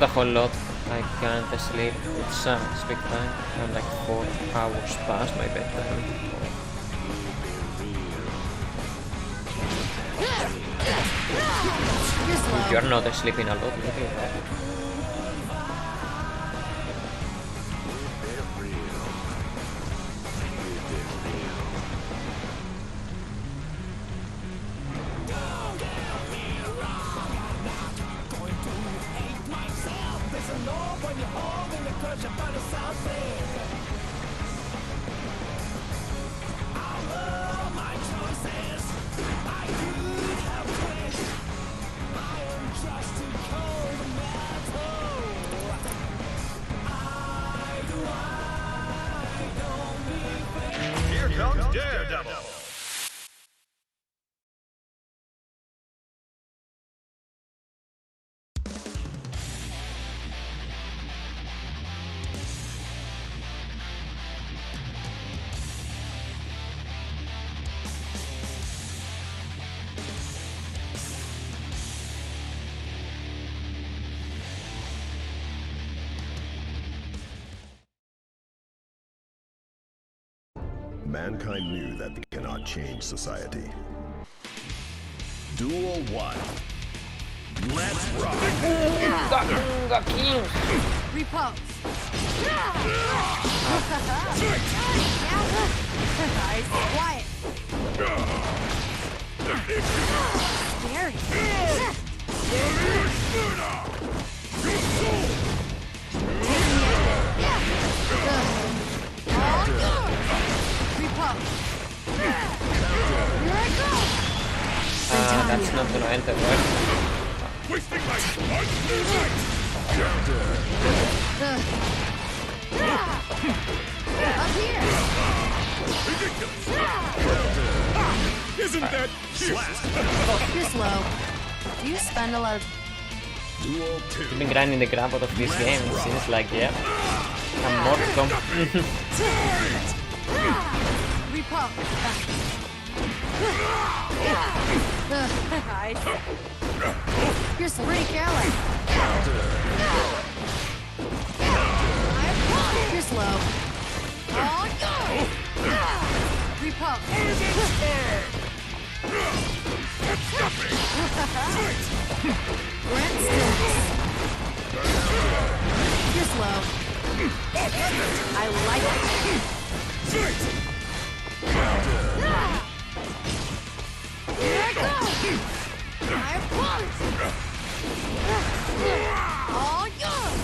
a whole lot. I can't sleep. It's big time. I'm like 4 hours past my bedtime. You're slow. You're not sleeping a lot, maybe. Here comes Daredevil. Mankind knew that they cannot change society. Duel 1. Let's rock. Repose. Nice. Quiet. That's not gonna enter, right? Wasting my Up here. Isn't that You're slow. Do you spend a lot of... Duel 2. I've been grinding the crap out of this game. It seems like, yeah. I'm more Repose. Nice. You're so pretty careless. You're slow. Oh, go! Repose. Brent Stillness. You're slow. I like it. Here I go! I punch! All yours!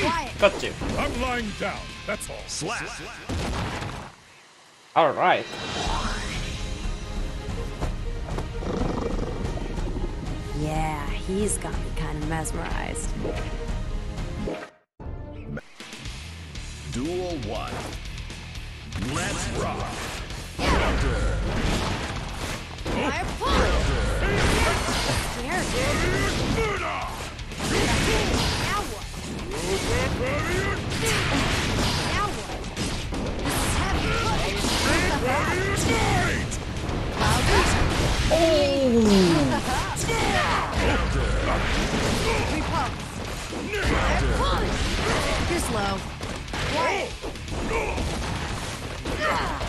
Quiet! Got you. I'm lying down. That's all. Slap. Alright. Yeah, he's got me kind of mesmerized. Duel 1. Let's rock. I punch! There, dude! Now what? Now what? This is heavy. Repose. You're slow. Quiet.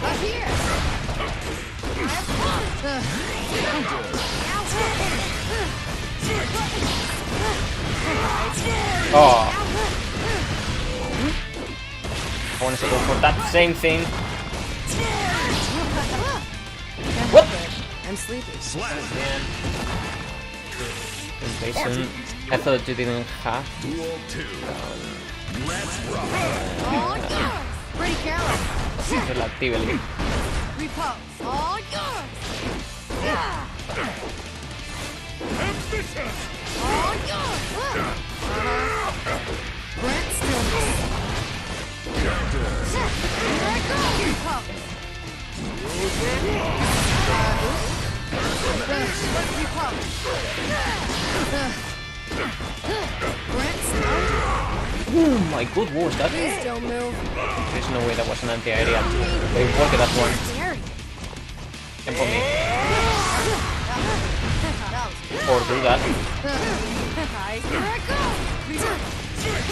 Up here. Oh. I want to go for that same thing. What? I'm sleepy. Invasion. I thought you didn't have. Duel 2. Let's rock. All yours. Pretty careless. Relatively. Repose. All yours. Ambitious. All yours. Brent Stillness. Here I go. Repose. Repose. Brent Stillness. Oh my good word, that. Please don't move. There's no way that was an anti-aerial. They worked that one. Scary. And for me. That was Or do that. nice. Here I go. Seriously,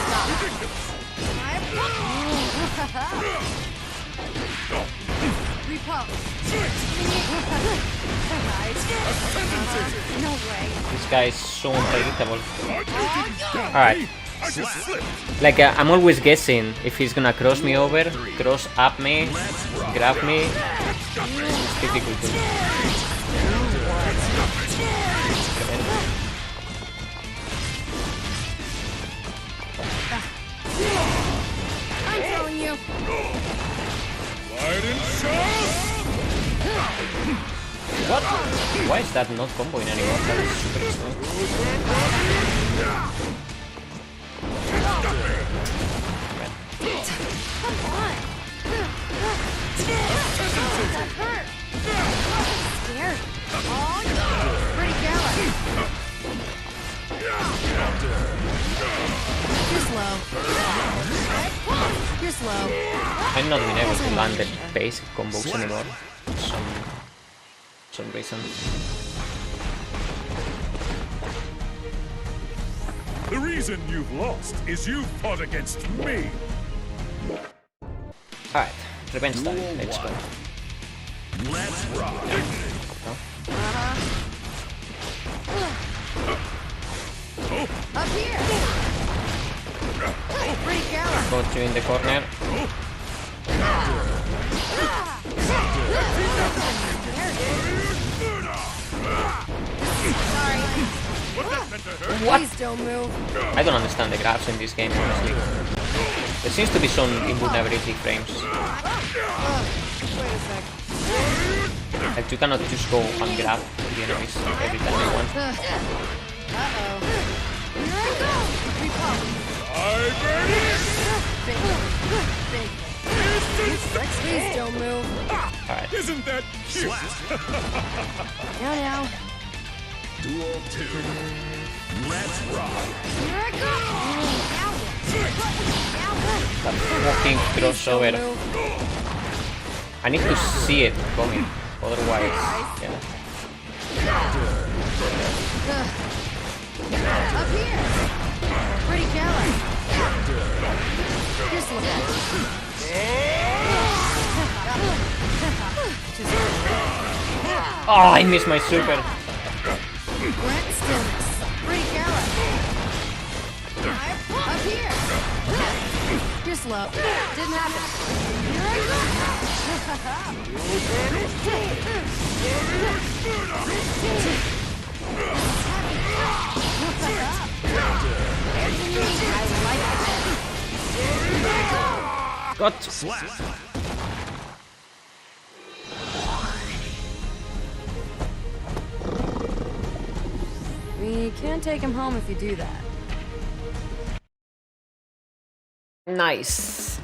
stop. Repulse. No way. This guy is so unpredictable. Alright. I just slipped. Like, I'm always guessing if he's gonna cross me over, cross up me, grab me. It's difficult to... I'm telling you. Light and shove. What? Why is that not comboing anymore? That is super extreme. Come on. That hurt. Scared. Oh, no. Pretty gallant. You're slow. You're slow. I'm not being able to land the basic combos anymore for some reason. The reason you've lost is you fought against me. Alright, revenge time, let's go. Let's rock. Up here. Pretty gallant. Got you in the corner. Sorry. Please don't move. I don't understand the grabs in this game, honestly. There seems to be some invulnerability frames. Wait a sec. Like, you cannot just go and grab the enemies every time you want. Uh-oh. Here I go. Repulse. Big. Please don't move. Alright. Isn't that cute? Now. Duel 2. Let's rock. Here I go. That fucking crossover. I need to see it coming, otherwise, yeah. Up here. Pretty gallant. Here's the Oh, I missed my super. Grant stillness. Pretty gallant. Up here. You're slow. Didn't happen. Here I go. I like that. Got. We can't take him home if you do that. Nice.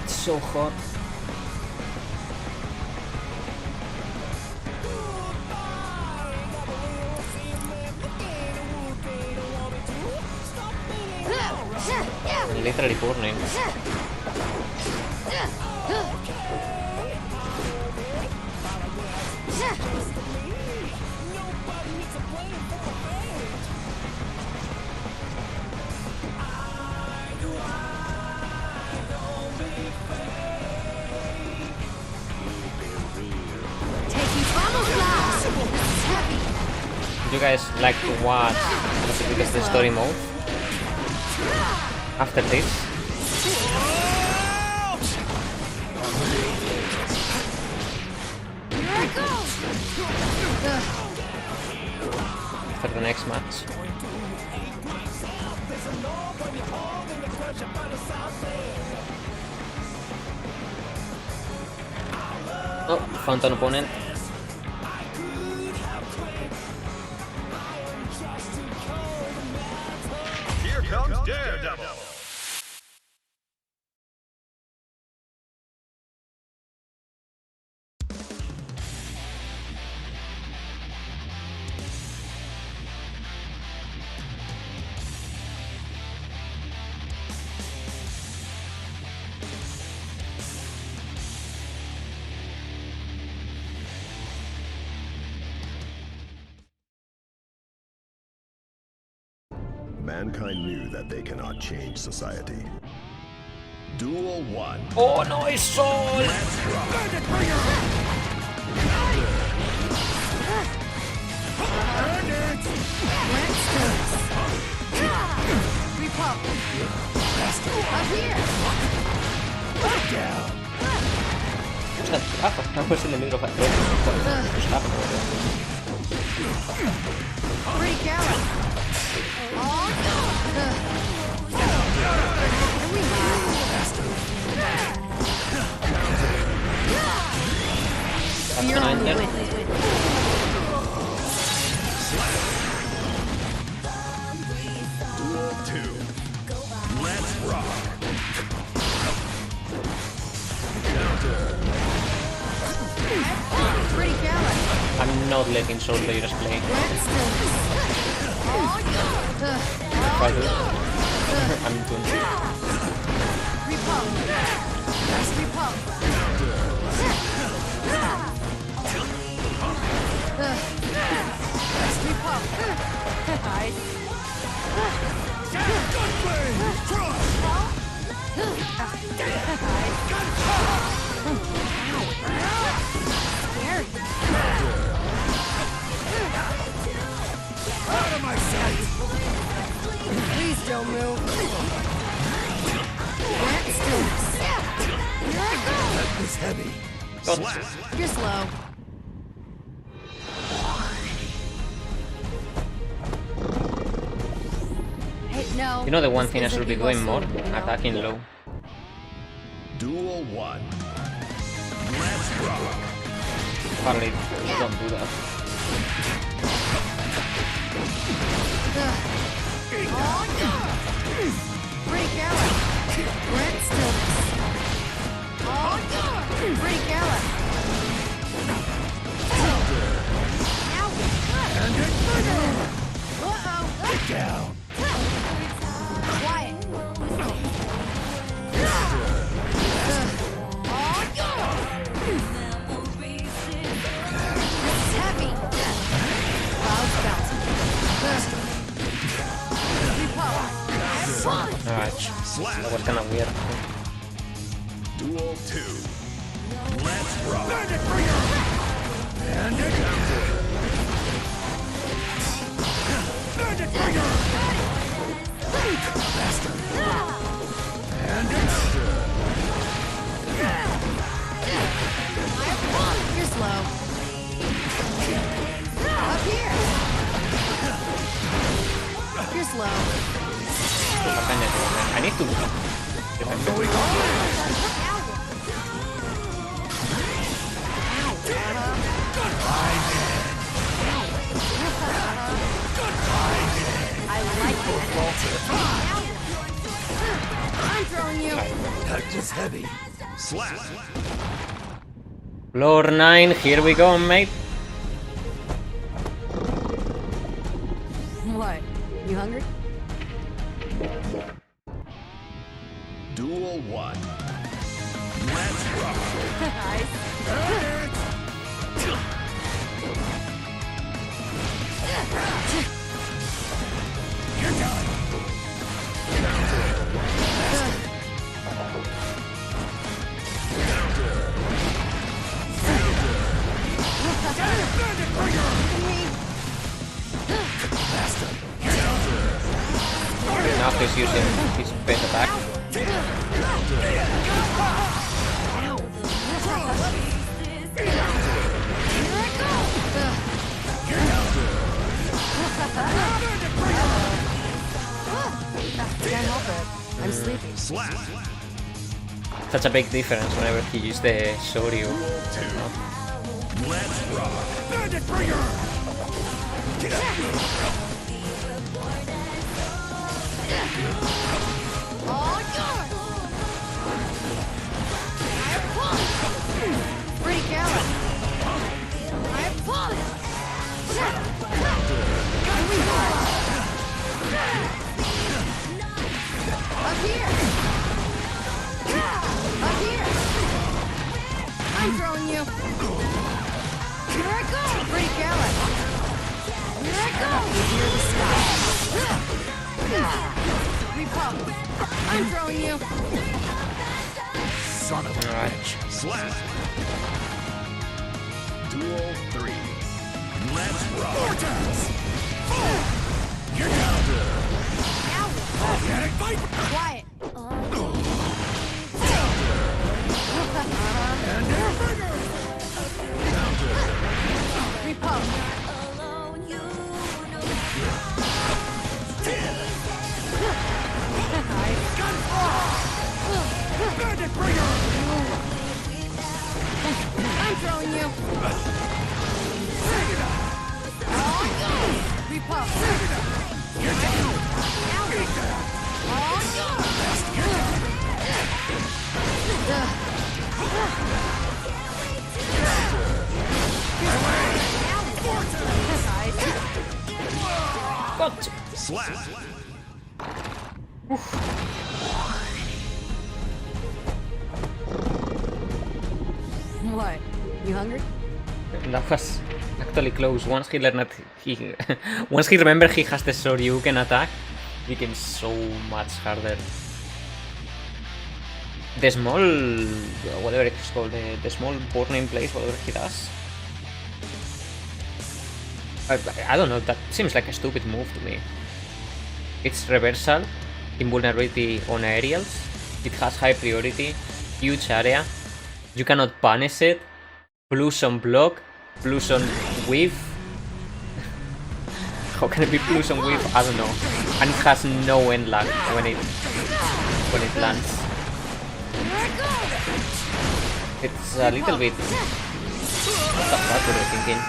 It's so hot. Literally burning. Taking bubble blast. This is heavy. You guys like to watch the story mode after this? Here I go. After the next match? found an opponent. Here comes Daredevil. Mankind knew that they cannot change society. Duel 1. Oh, nice soul! Up here. What's that? I was in the middle of a thread. What's happening? Freak out. You're on the way. Duel 2. Let's rock. Freak out. I'm not letting soul players play. If I do, I'm doing it. Out of my sight! Please don't move. Grant stillness. Here I go. That was heavy. You're slow. Hey, no. You know the one this thing I isn't should be Eagle doing more? Soul, you know? Attacking low. Duel 1. Let's rock. Harley, don't do that. Break out. Grant stillness. Break out. Uh-oh. Get down. Quiet. It's heavy. Clouds bouncing. Alright, that was kinda weird. Duel 2. Let's rock. Bandit Bringer! Bandit Counter! Bandit Bringer! Faster! Bandit Counter! You're slow. Up here. You're slow. I need to. Going on! I like it. I'm throwing you. That was heavy. Slap. Floor 9, here we go, mate. What? You hungry? Duel 1. Let's rock. You're done. Bandit Bringer! Now he's using his best attack. Can't help it. I'm sleepy. Slap. Such a big difference whenever he used the Soryu. Let's rock. Bandit Bringer! All yours! I apologize! Pretty gallant! I apologize! Here we go! Up here! Up here! I'm throwing you! Here I go! Pretty gallant! Here I go! Here the sky! Republic! I'm throwing you! Son of a Alright. bitch. Slap. Duel 3. Let's rock. Vortex. You're counter. Organic Viper. Quiet! And air trigger. Counter. Republic! Bandit Bringer! I'm throwing you! Republic! You're down! Got Slap. What? You hungry? that was actually close. Once he learned once he remembered he has the Shoryuken attack, it became so much harder. The small, whatever it's called, the small burning place, whatever he does. I don't know, that seems like a stupid move to me. It's reversal, invulnerability on aerials, it has high priority, huge area, you cannot punish it, plus on block, plus on weave. How can it be plus on weave? I don't know. And it has no end lag when it lands. It's a little bit... What the fuck were you thinking?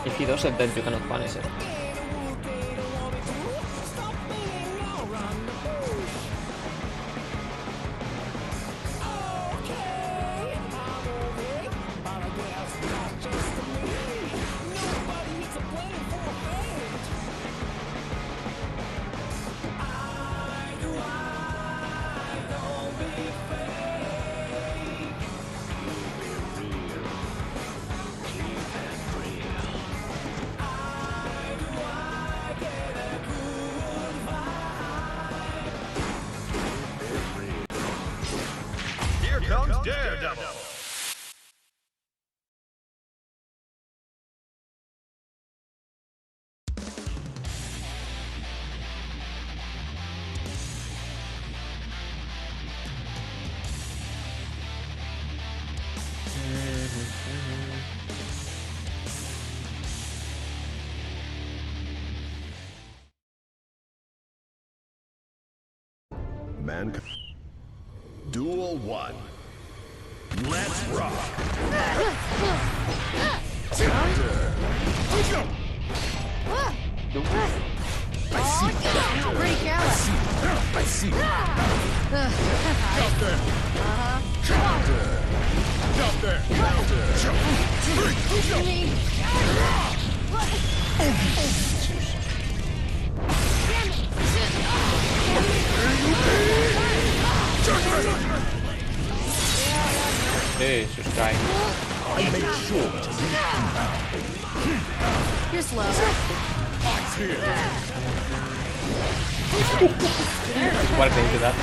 If he does it, then you cannot punish it. Here comes Daredevil. Mankind. Duel 1. Let's rock. I see. Pretty gallant. I see. Jump there. Jesus Christ. I made sure to You're slow. here. What did do that?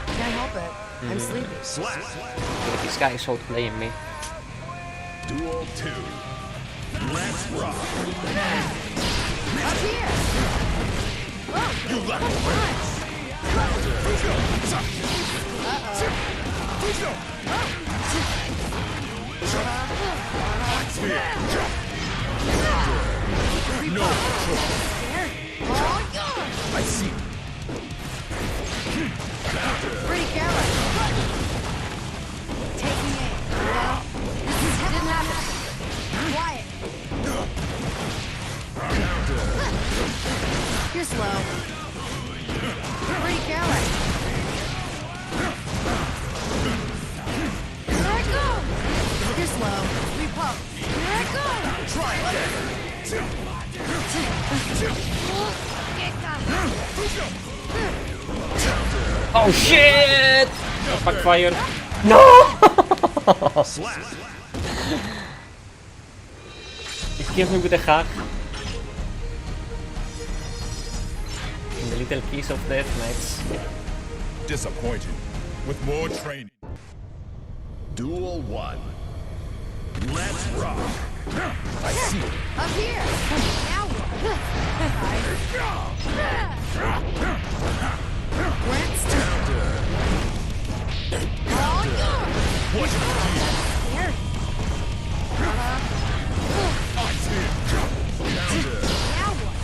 Can't help it. I'm sleepy. Slap. This guy is outplaying me. Duel 2. Let's rock. Up here. You left me. No. Oh, Pretty careless. Taking aim. No. This didn't happen. Quiet. You're slow. Pretty careless. Here I go. You're slow. Repulse. Here I go. Try it. Oh shit! Backfired. No! It kills me with a hack. And the little kiss of death, mates. Disappointed. With more training. Duel 1. Let's rock. I see. Up here. Now what? Brent's turn. All yours. What you Here. I see. Now what?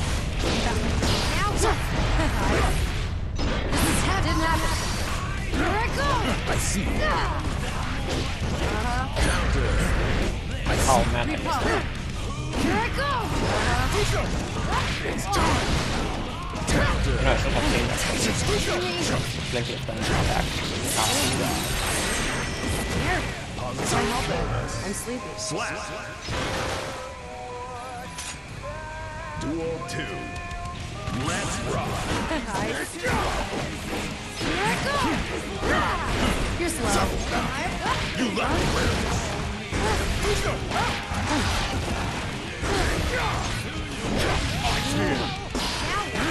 Now what? This didn't happen. Here I go. I see. Oh man, I missed Repulse. it. Here I go. It's time. No, I should have seen that. Plenty of time to attack. Here. Can't help it. I'm sleepy. Slap. Duel 2. Let's rock. Here I go. You're slow. You left where?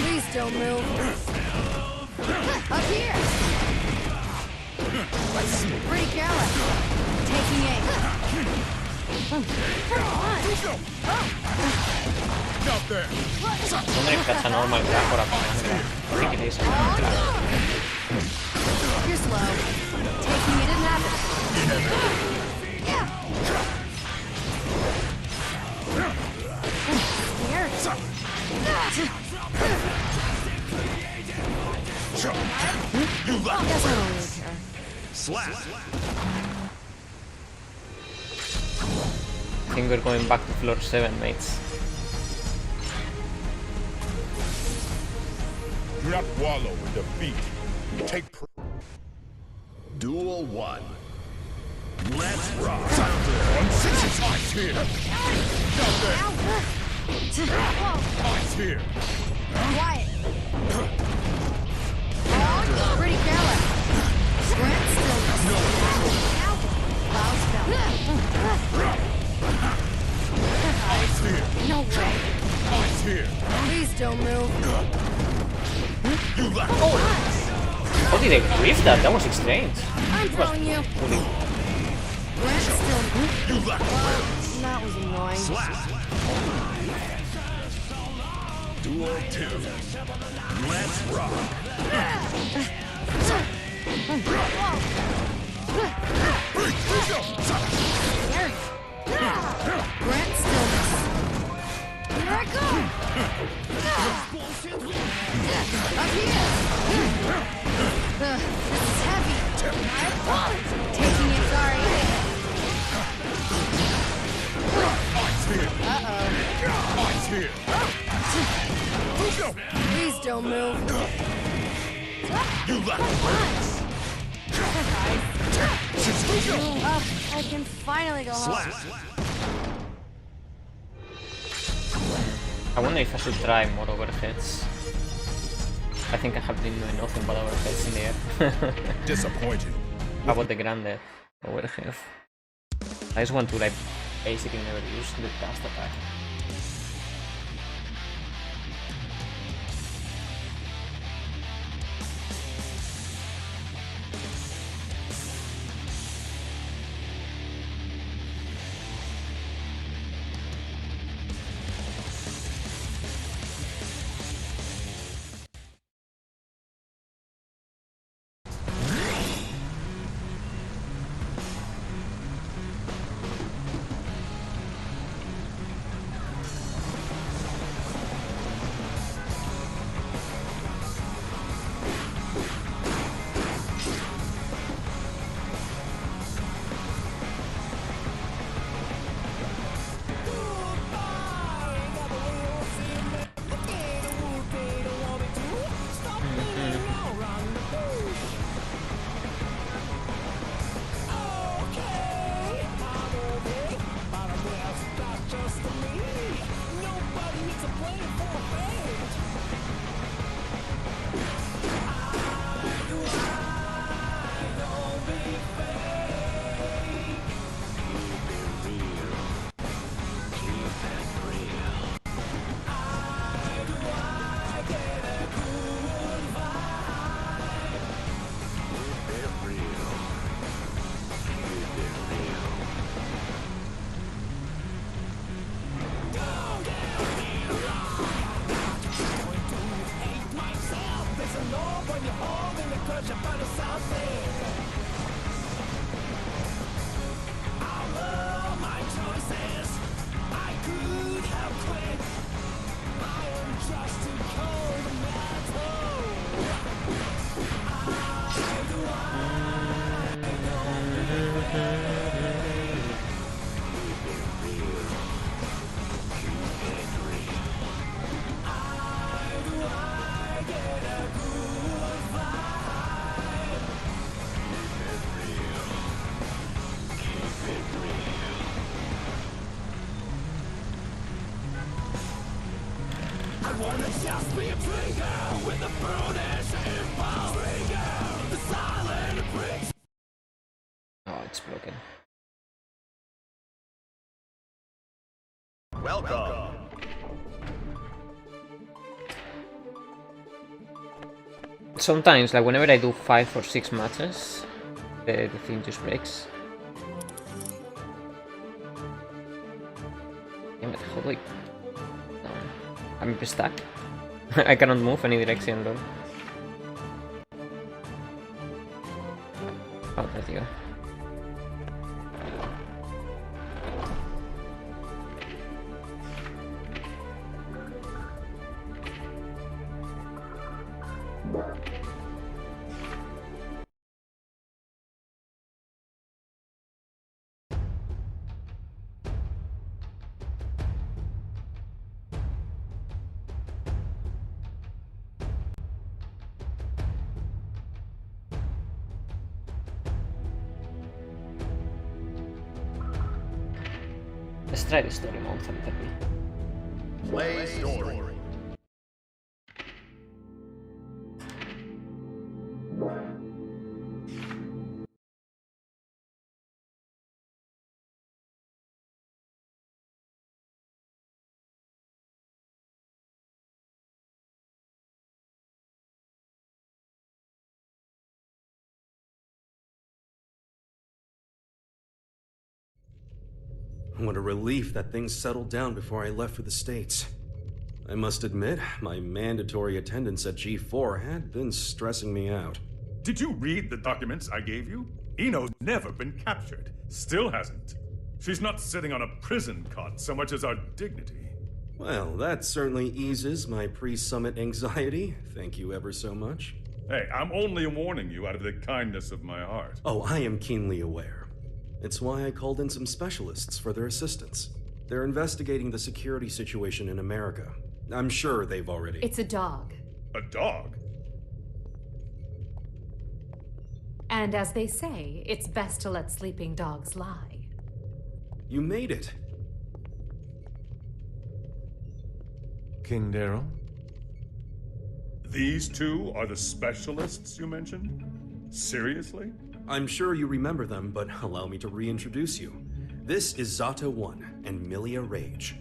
Please don't move. Up here. Pretty careless. Taking aim. Not there. I wonder if that's a normal grab or a command grab. I think it is a command grab. You're slow. Taking it didn't happen. Here. You left. Guess I don't really care. Slap. I think we're going back to floor 7, mates. Do not wallow in defeat. Take Duel 1. Let's rock. 165 here. Not there. Eyes here. Quiet. Pretty careless. Brent still. Cloud spell. Eyes here. No way. Eyes here. Please don't move. You left. How did I whiff that? That was strange. I'm throwing you. Holy. Brent still. You left. That was annoying. Slap. Duel 2. Let's rock. Brent still. Here I go. Up here. This is heavy. Taking it, sorry. Eyes here. Uh-oh. Eyes here. Please don't move. You left. Oh, I can finally go home. Slap. I wonder if I should try more overheads. I think I have been doing nothing but overheads in the air. Disappointed. How about the grande overhead? I just want to like basically never use the cast attack. Oh, it's broken. Welcome. Sometimes, like whenever I do 5 or 6 matches, the thing just breaks. Damn it, how do I... No. I'm stuck. I cannot move any direction though. Oh, there you go. Let's try the story mode a little bit. Play story. What a relief that things settled down before I left for the States. I must admit, my mandatory attendance at G4 had been stressing me out. Did you read the documents I gave you? Ino's never been captured. Still hasn't. She's not sitting on a prison cot so much as our dignity. Well, that certainly eases my pre-summit anxiety. Thank you ever so much. Hey, I'm only warning you out of the kindness of my heart. Oh, I am keenly aware. It's why I called in some specialists for their assistance. They're investigating the security situation in America. I'm sure they've already... It's a dog. A dog? And as they say, it's best to let sleeping dogs lie. You made it. King Daryl? These two are the specialists you mentioned? Seriously? I'm sure you remember them, but allow me to reintroduce you. This is Zata 1 and Milia Rage.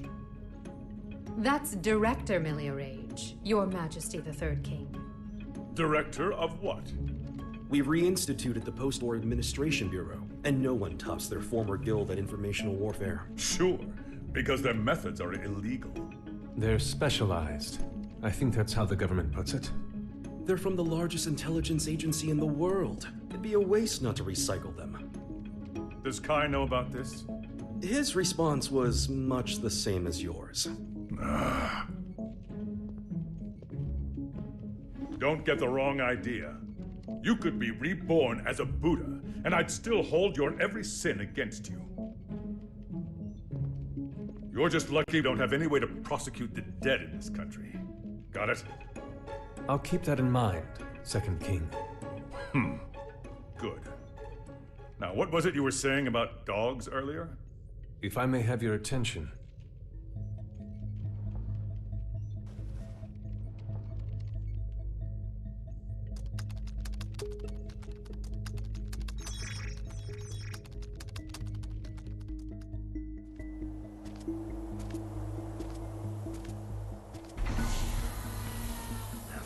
That's Director Milia Rage, Your Majesty the Third King. Director of what? We reinstituted the Post-War Administration Bureau, and no one tops their former guild at informational warfare. Sure, because their methods are illegal. They're specialized. I think that's how the government puts it. They're from the largest intelligence agency in the world. It'd be a waste not to recycle them. Does Kai know about this? His response was much the same as yours. Don't get the wrong idea. You could be reborn as a Buddha, and I'd still hold your every sin against you. You're just lucky you don't have any way to prosecute the dead in this country. Got it? I'll keep that in mind, Second King. Good. Now, what was it you were saying about dogs earlier? If I may have your attention.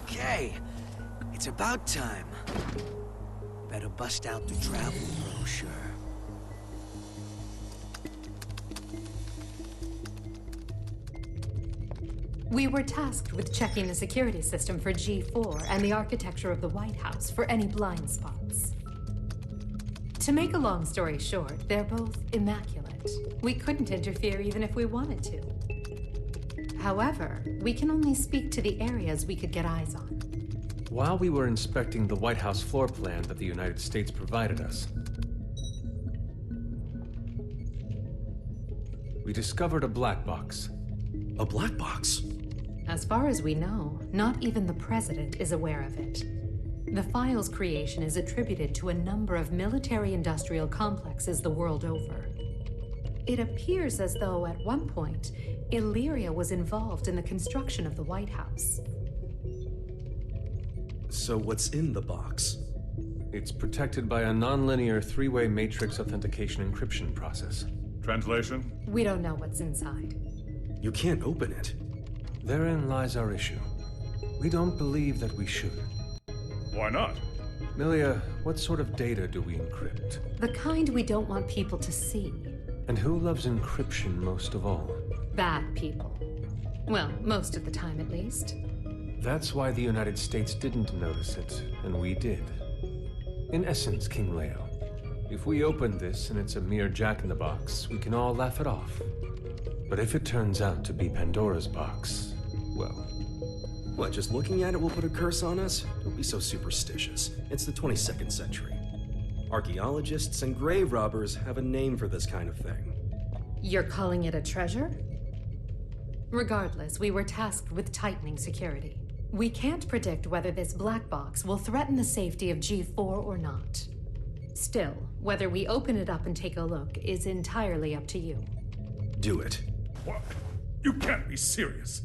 Okay, it's about time. Better bust out the travel brochure. We were tasked with checking the security system for G4 and the architecture of the White House for any blind spots. To make a long story short, they're both immaculate. We couldn't interfere even if we wanted to. However, we can only speak to the areas we could get eyes on. While we were inspecting the White House floor plan that the United States provided us, We discovered a black box. A black box? As far as we know, not even the President is aware of it. The file's creation is attributed to a number of military-industrial complexes the world over. It appears as though, at one point, Illyria was involved in the construction of the White House. So what's in the box? It's protected by a non-linear three-way matrix authentication encryption process. Translation? We don't know what's inside. You can't open it. Therein lies our issue. We don't believe that we should. Why not? Milia, what sort of data do we encrypt? The kind we don't want people to see. And who loves encryption most of all? Bad people. Well, most of the time at least. That's why the United States didn't notice it, and we did. In essence, King Leo, if we open this and it's a mere jack-in-the-box, we can all laugh it off. But if it turns out to be Pandora's box, well... What, just looking at it will put a curse on us? Don't be so superstitious. It's the 22nd century. Archaeologists and grave robbers have a name for this kind of thing. You're calling it a treasure? Regardless, we were tasked with tightening security. We can't predict whether this black box will threaten the safety of G4 or not. Still, whether we open it up and take a look is entirely up to you. Do it. What? You can't be serious.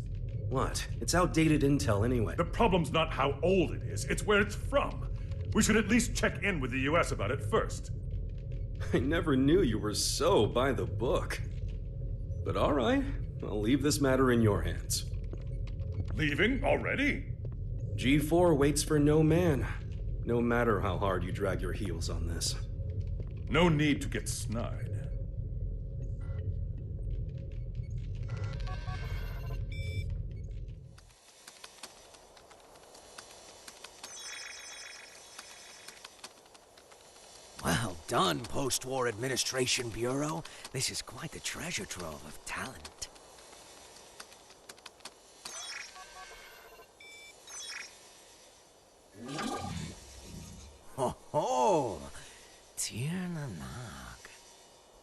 What? It's outdated intel anyway. The problem's not how old it is, it's where it's from. We should at least check in with the US about it first. I never knew you were so by the book. But all right, I'll leave this matter in your hands. Leaving already? G4 waits for no man, no matter how hard you drag your heels on this. No need to get snide. Well done, Post-War Administration Bureau. This is quite the treasure trove of talent. Ho ho! Tirnanog.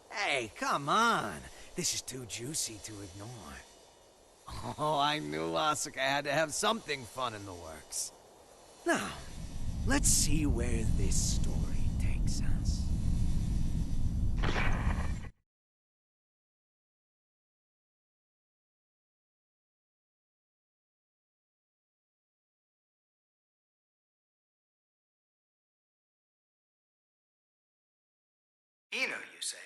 Hey, come on! This is too juicy to ignore. Oh, I knew Asuka had to have something fun in the works. Now, let's see where this story takes us. Eno, you say?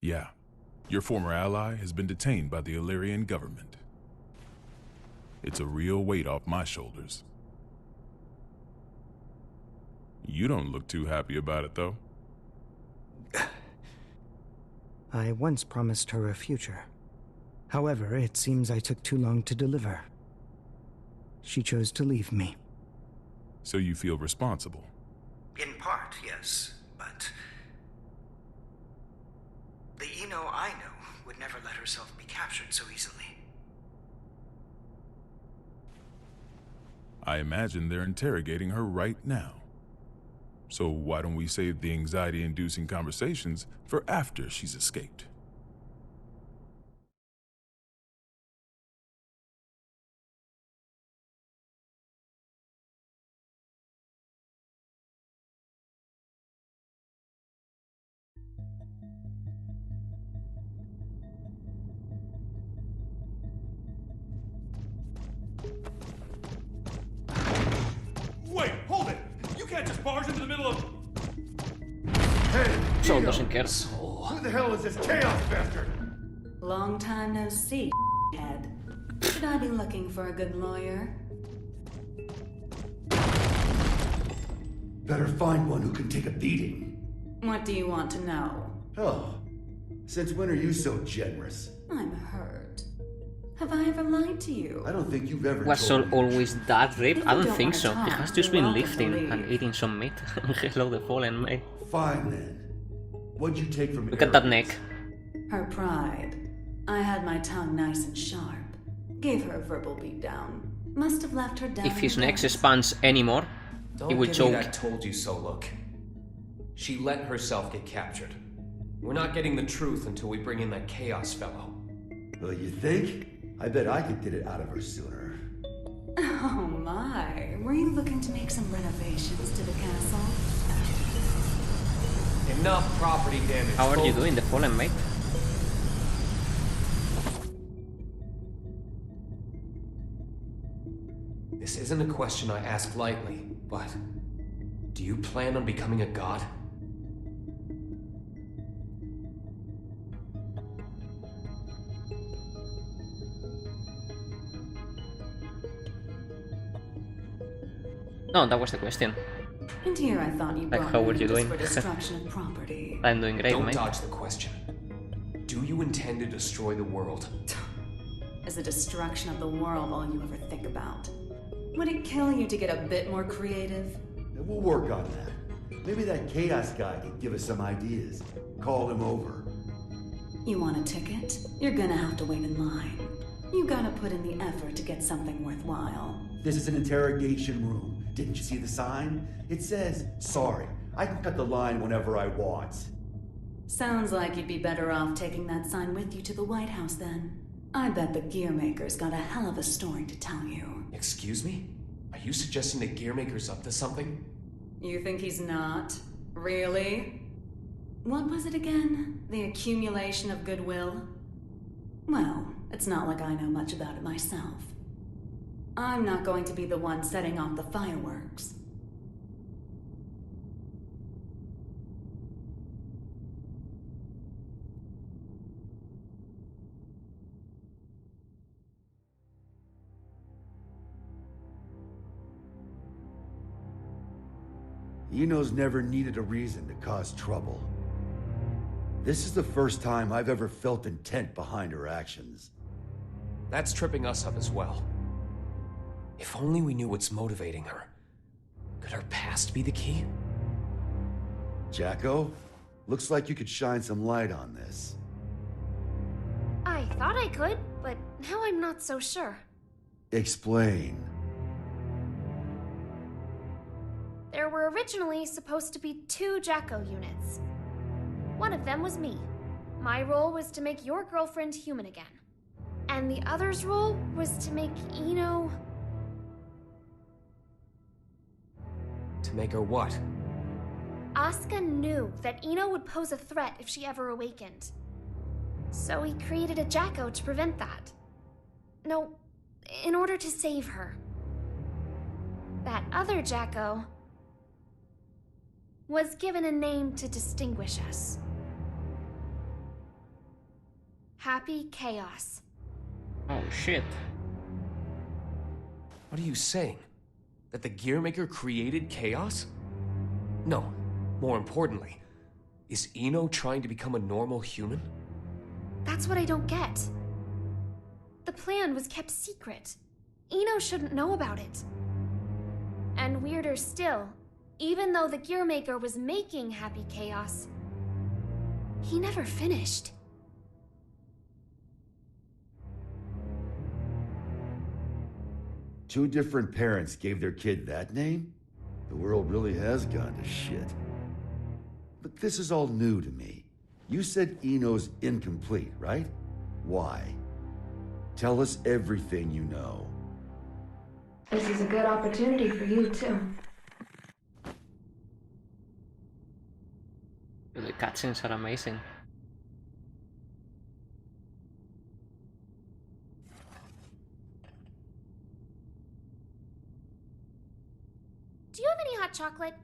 Yeah. Your former ally has been detained by the Illyrian government. It's a real weight off my shoulders. You don't look too happy about it, though. I once promised her a future. However, it seems I took too long to deliver. She chose to leave me. So you feel responsible? In part, yes, but... the Eno I know would never let herself be captured so easily. I imagine they're interrogating her right now. So why don't we save the anxiety-inducing conversations for after she's escaped? Wait, hold it! You can't just barge into the middle of... Solo doesn't care. Who the hell is this chaos bastard? Long time no see, head. Should I be looking for a good lawyer? Better find one who can take a beating. What do you want to know? Oh, since when are you so generous? I'm hurt. Have I ever lied to you? I don't think you've ever Was Sol told me. always that ripped? If I you don't don't think wanna so. talk, He has just you're been welcome to lifting and leave. eating some meat. Hello, the fallen mate. Fine then. What'd you take from Look at that Ares? neck. Her pride. I had my tongue nice and sharp. Gave her a verbal beatdown. Must have left her down. If his in the neck dust. expands anymore, he Don't will give choke. me that told you so look. She let herself get captured. We're not getting the truth until we bring in that Chaos fellow. Well, you think? I bet I could get it out of her sooner. Oh my, were you looking to make some renovations to the castle? Enough property damage. How are you folks. doing, the Fallen, mate? This isn't a question I ask lightly, but do you plan on becoming a god? No, that was the question. And here I thought you Like, brought how me were you just doing? for destruction of property. I'm doing great, Don't mate. dodge the question. Do you intend to destroy the world? Is the destruction of the world all you ever think about? Would it kill you to get a bit more creative? We'll work on that. Maybe that Chaos guy can give us some ideas. Call him over. You want a ticket? You're gonna have to wait in line. You gotta put in the effort to get something worthwhile. This is an interrogation room. Didn't you see the sign? It says, sorry, I can cut the line whenever I want. Sounds like you'd be better off taking that sign with you to the White House then. I bet the Gearmaker's got a hell of a story to tell you. Excuse me? Are you suggesting that Gearmaker's up to something? You think he's not? Really? What was it again? The accumulation of goodwill? Well, it's not like I know much about it myself. I'm not going to be the one setting off the fireworks. Eno's never needed a reason to cause trouble. This is the first time I've ever felt intent behind her actions. That's tripping us up as well. If only we knew what's motivating her. Could her past be the key? Jacko, looks like you could shine some light on this. I thought I could, but now I'm not so sure. Explain. There were originally supposed to be 2 Jacko units. One of them was me. My role was to make your girlfriend human again. And the other's role was to make Eno... To make her what? Asuka knew that Eno would pose a threat if she ever awakened. So he created a Jacko to prevent that. No, in order to save her. That other Jacko was given a name to distinguish us. Happy Chaos. Oh shit. What are you saying? That the Gearmaker created Chaos? No, more importantly, is Eno trying to become a normal human? That's what I don't get. The plan was kept secret. Eno shouldn't know about it. And weirder still, even though the Gearmaker was making Happy Chaos, he never finished. Two different parents gave their kid that name? The world really has gone to shit. But this is all new to me. You said Eno's incomplete, right? Why? Tell us everything you know. This is a good opportunity for you, too. The cutscenes are amazing. Do you have any hot chocolate?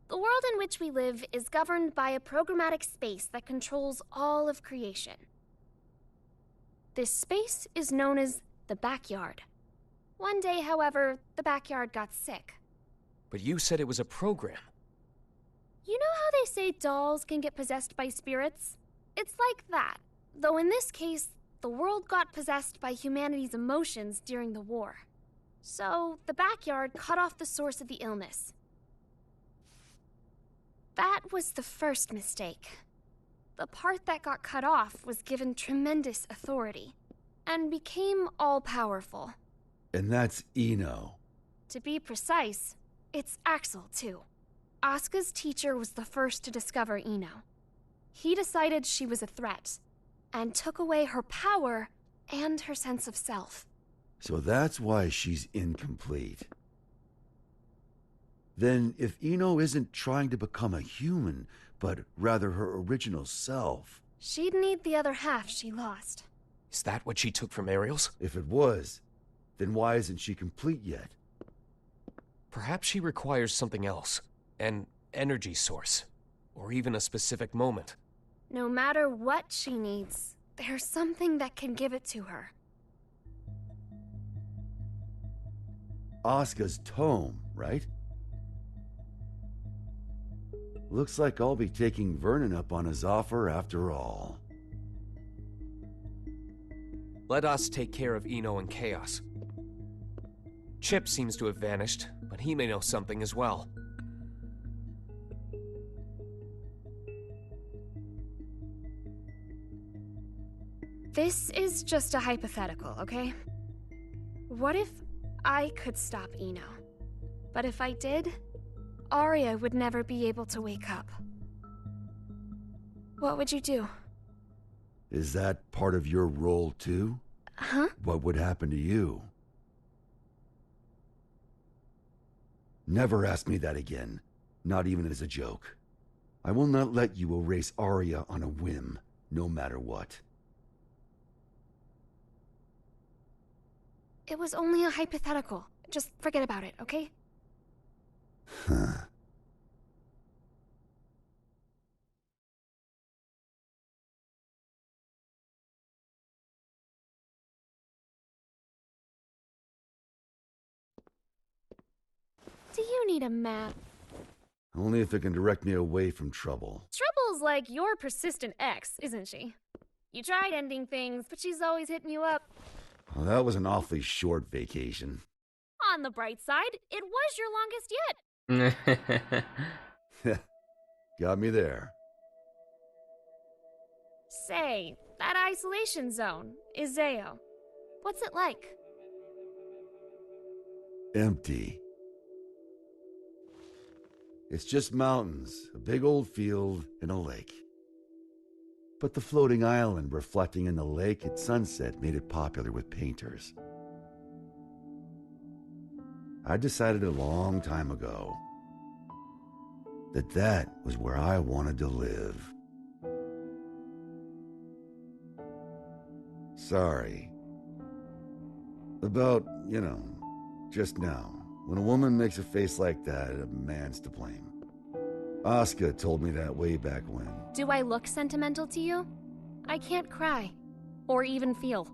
The world in which we live is governed by a programmatic space that controls all of creation. This space is known as the backyard. One day, however, the backyard got sick. But you said it was a program. You know how they say dolls can get possessed by spirits? It's like that, though in this case, the world got possessed by humanity's emotions during the war. So, the backyard cut off the source of the illness. That was the first mistake. the part that got cut off was given tremendous authority and became all-powerful. And that's Eno. To be precise, it's Axel, too. Asuka's teacher was the first to discover Eno. He decided she was a threat, and took away her power and her sense of self. So that's why she's incomplete. Then if Eno isn't trying to become a human, but rather her original self... She'd need the other half she lost. Is that what she took from Ariel's? If it was, then why isn't she complete yet? Perhaps she requires something else. An energy source. Or even a specific moment. No matter what she needs, there's something that can give it to her. Asuka's tome, right? Looks like I'll be taking Vernon up on his offer after all. Let us take care of Eno and Chaos. Chip seems to have vanished, but he may know something as well. This is just a hypothetical, okay? What if I could stop Eno? But if I did, Arya would never be able to wake up. What would you do? Is that part of your role too? Huh? What would happen to you? Never ask me that again. Not even as a joke. I will not let you erase Arya on a whim, no matter what. It was only a hypothetical. Just forget about it, okay? Huh. Do you need a map? Only if it can direct me away from trouble. Trouble's like your persistent ex, isn't she? You tried ending things, but she's always hitting you up. Well, that was an awfully short vacation. On the bright side, it was your longest yet. Got me there. Say, that isolation zone, Izeo. What's it like? Empty. It's just mountains, a big old field, and a lake. But the floating island reflecting in the lake at sunset made it popular with painters. I decided a long time ago that that was where I wanted to live. Sorry. About, just now. When a woman makes a face like that, a man's to blame. Asuka told me that way back when. Do I look sentimental to you? I can't cry. Or even feel.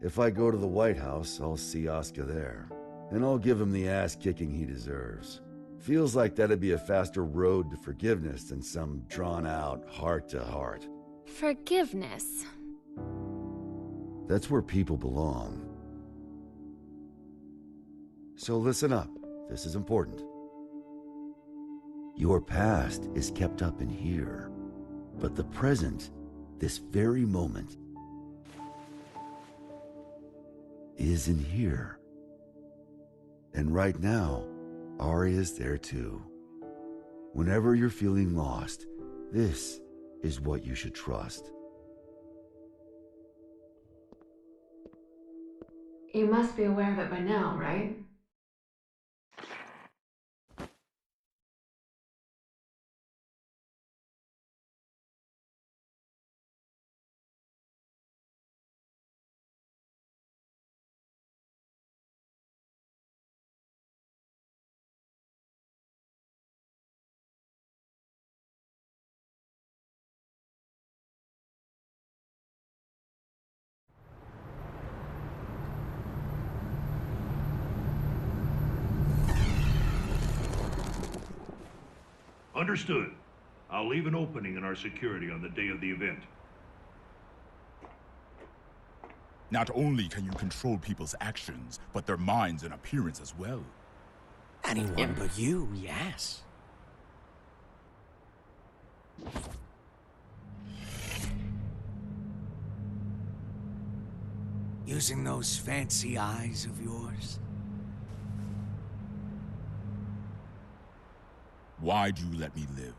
If I go to the White House, I'll see Asuka there. And I'll give him the ass-kicking he deserves. Feels like that'd be a faster road to forgiveness than some drawn-out heart-to-heart. Forgiveness. That's where people belong. So listen up. This is important. Your past is kept up in here. But the present, this very moment, is in here. And right now, Arya's there too. Whenever you're feeling lost, this is what you should trust. You must be aware of it by now, right? Understood. I'll leave an opening in our security on the day of the event. Not only can you control people's actions, but their minds and appearance as well. Anyone but you, yes. Using those fancy eyes of yours? Why'd you let me live?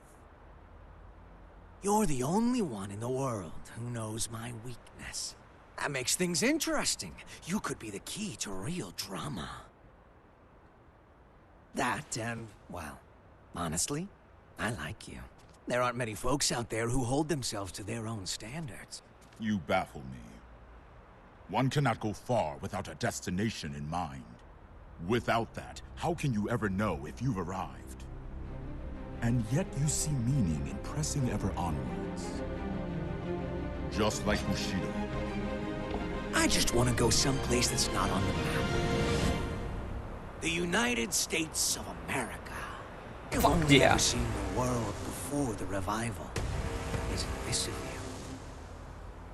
You're the only one in the world who knows my weakness. That makes things interesting. You could be the key to real drama. That and, well, honestly, I like you. There aren't many folks out there who hold themselves to their own standards. You baffle me. One cannot go far without a destination in mind. Without that, how can you ever know if you've arrived? And yet you see meaning in pressing ever onwards. Just like Bushido. I just want to go someplace that's not on the map. The United States of America. I've only ever seen the world before the revival. Isn't this a view?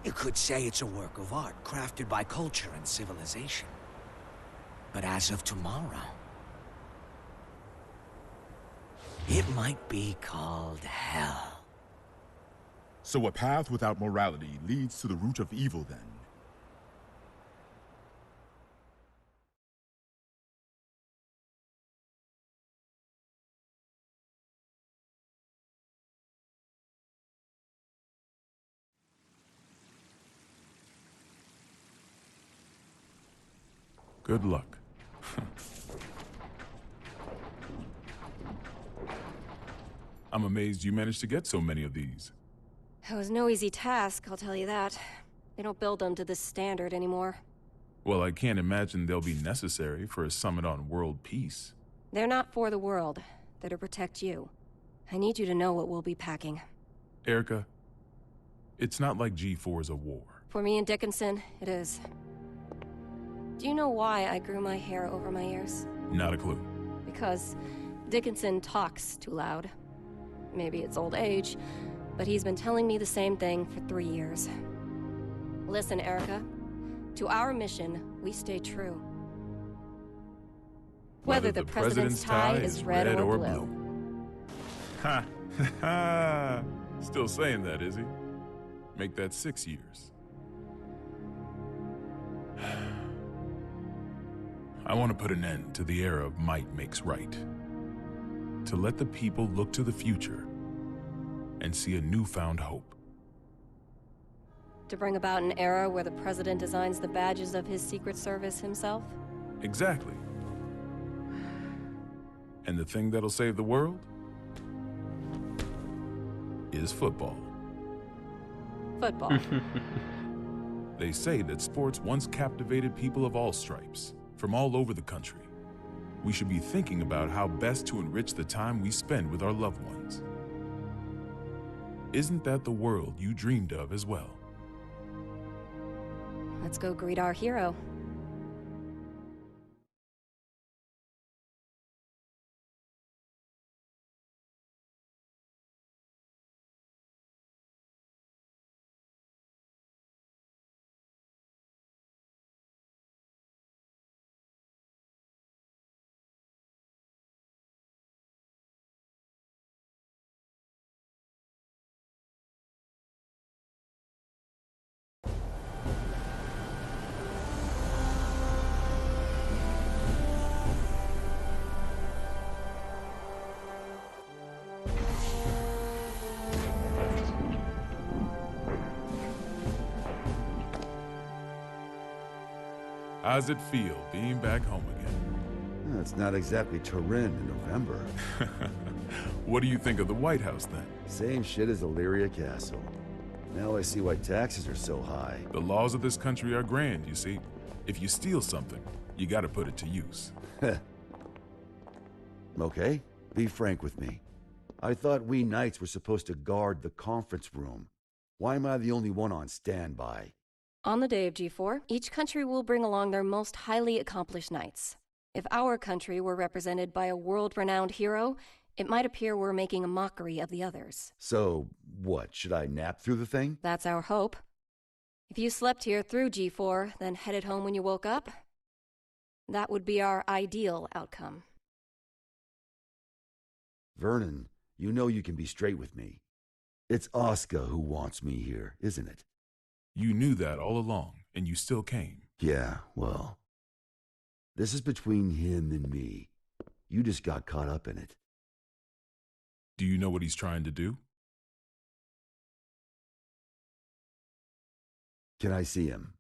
You could say it's a work of art crafted by culture and civilization. But as of tomorrow, it might be called hell. So a path without morality leads to the root of evil then? Good luck. I'm amazed you managed to get so many of these. It was no easy task, I'll tell you that. They don't build them to this standard anymore. Well, I can't imagine they'll be necessary for a summit on world peace. They're not for the world. They're to protect you. I need you to know what we'll be packing. Erica, it's not like G4 is a war. For me and Dickinson, it is. Do you know why I grew my hair over my ears? Not a clue. Because Dickinson talks too loud. Maybe it's old age, but he's been telling me the same thing for 3 years. Listen, Erica. To our mission, we stay true. Whether the president's tie is red or blue. Ha! Ha! Still saying that, is he? Make that 6 years. I want to put an end to the era of might makes right. To let the people look to the future and see a newfound hope. To bring about an era where the president designs the badges of his Secret Service himself? Exactly. And the thing that'll save the world is football. Football. They say that sports once captivated people of all stripes, from all over the country. We should be thinking about how best to enrich the time we spend with our loved ones. Isn't that the world you dreamed of as well? Let's go greet our hero. How's it feel being back home again? It's not exactly Turin in November. What do you think of the White House then? Same shit as Illyria Castle. Now I see why taxes are so high. The laws of this country are grand, you see. If you steal something, you gotta put it to use. Okay, be frank with me. I thought we knights were supposed to guard the conference room. Why am I the only one on standby? On the day of G4, each country will bring along their most highly accomplished knights. If our country were represented by a world-renowned hero, it might appear we're making a mockery of the others. So, what, should I nap through the thing? That's our hope. If you slept here through G4, then headed home when you woke up, that would be our ideal outcome. Vernon, you know you can be straight with me. It's Oscar who wants me here, isn't it? You knew that all along, and you still came. Yeah, well, this is between him and me. You just got caught up in it. Do you know what he's trying to do? Can I see him?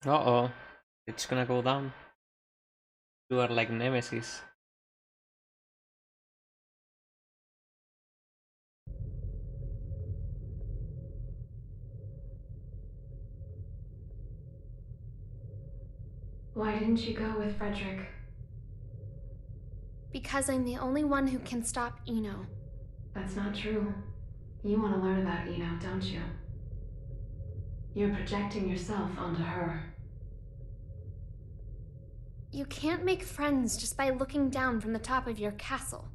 Uh-oh. It's gonna go down. You are like Nemesis. Why didn't you go with Frederick? Because I'm the only one who can stop Eno. That's not true. You want to learn about Eno, don't you? You're projecting yourself onto her. You can't make friends just by looking down from the top of your castle.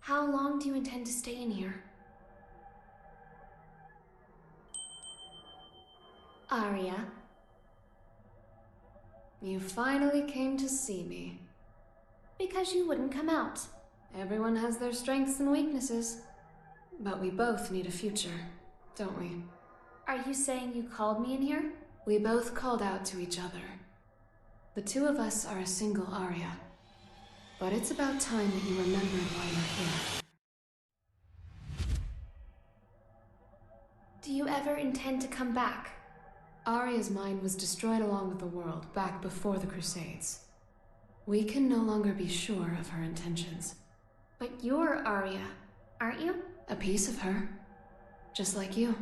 How long do you intend to stay in here? Arya. You finally came to see me. Because you wouldn't come out. Everyone has their strengths and weaknesses. But we both need a future, don't we? Are you saying you called me in here? We both called out to each other. The two of us are a single Arya. But it's about time that you remembered why you're here. Do you ever intend to come back? Arya's mind was destroyed along with the world back before the Crusades. We can no longer be sure of her intentions. But you're Arya, aren't you? A piece of her. Just like you.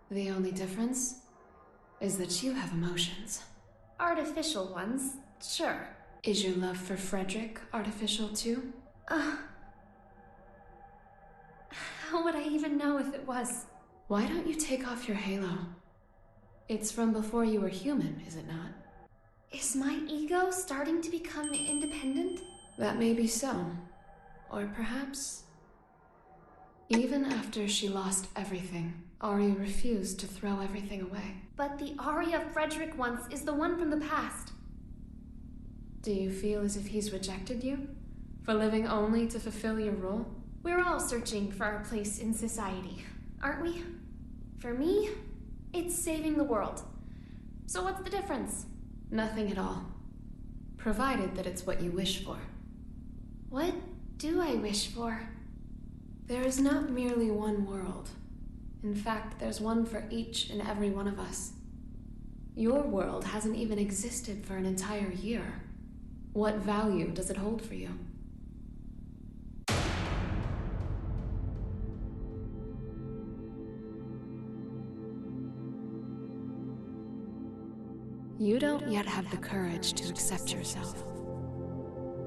The only difference is that you have emotions. Artificial ones, sure. Is your love for Frederick artificial too? How would I even know if it was? Why don't you take off your halo? It's from before you were human, is it not? Is my ego starting to become independent? That may be so. Or perhaps... Even after she lost everything, Arya refused to throw everything away. But the Arya Frederick once is the one from the past. Do you feel as if he's rejected you? For living only to fulfill your role? We're all searching for our place in society, aren't we? For me, it's saving the world. So what's the difference? Nothing at all. Provided that it's what you wish for. What do I wish for? There is not merely one world. In fact, there's one for each and every one of us. Your world hasn't even existed for an entire year. What value does it hold for you? You don't yet have the courage to accept yourself.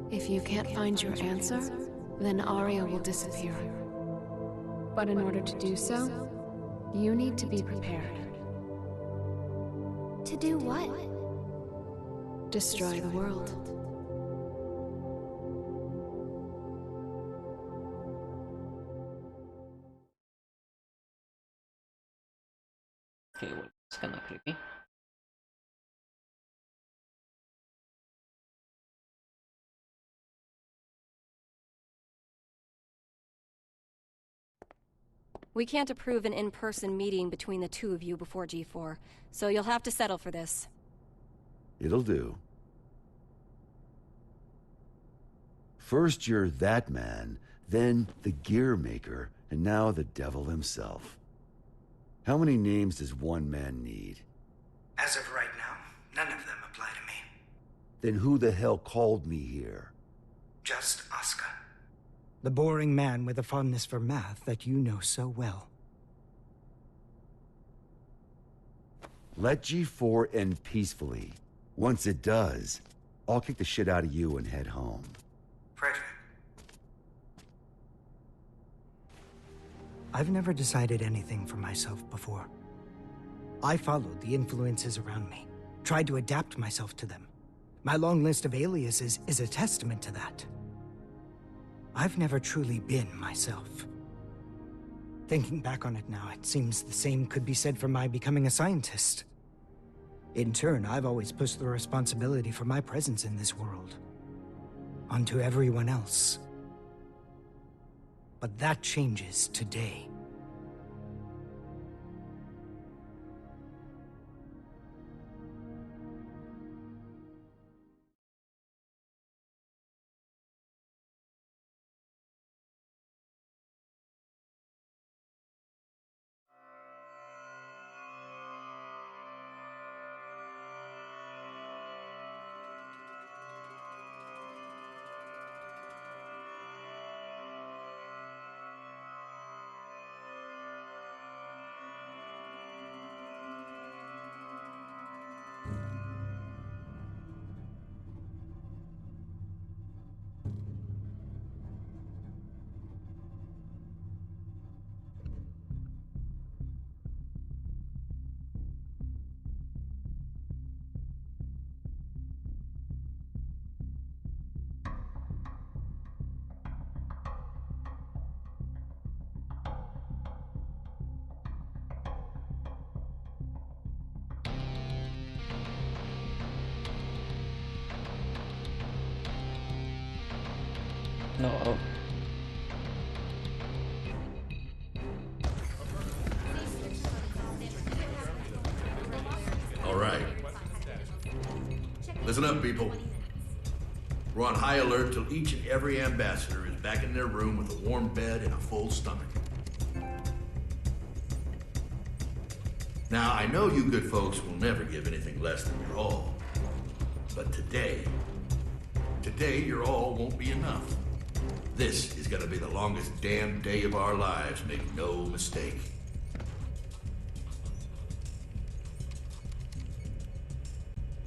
If you can't find your answer, then Arya will disappear. But in order to do so, you need to be prepared. To do what? Destroy the world. Okay, well, it's kinda creepy. We can't approve an in-person meeting between the two of you before G4, so you'll have to settle for this. It'll do. First you're that man, then the gear maker, and now the devil himself. How many names does one man need? As of right now, none of them apply to me. Then who the hell called me here? Just Oscar. The boring man with a fondness for math that you know so well. Let G4 end peacefully. Once it does, I'll kick the shit out of you and head home. Frederick. I've never decided anything for myself before. I followed the influences around me, tried to adapt myself to them. My long list of aliases is a testament to that. I've never truly been myself. Thinking back on it now, it seems the same could be said for my becoming a scientist. In turn, I've always pushed the responsibility for my presence in this world onto everyone else. But that changes today. No. All right. Listen up, people. We're on high alert till each and every ambassador is back in their room with a warm bed and a full stomach. Now, I know you good folks will never give anything less than your all. But today, your all won't be enough. This is gonna be the longest damn day of our lives, make no mistake.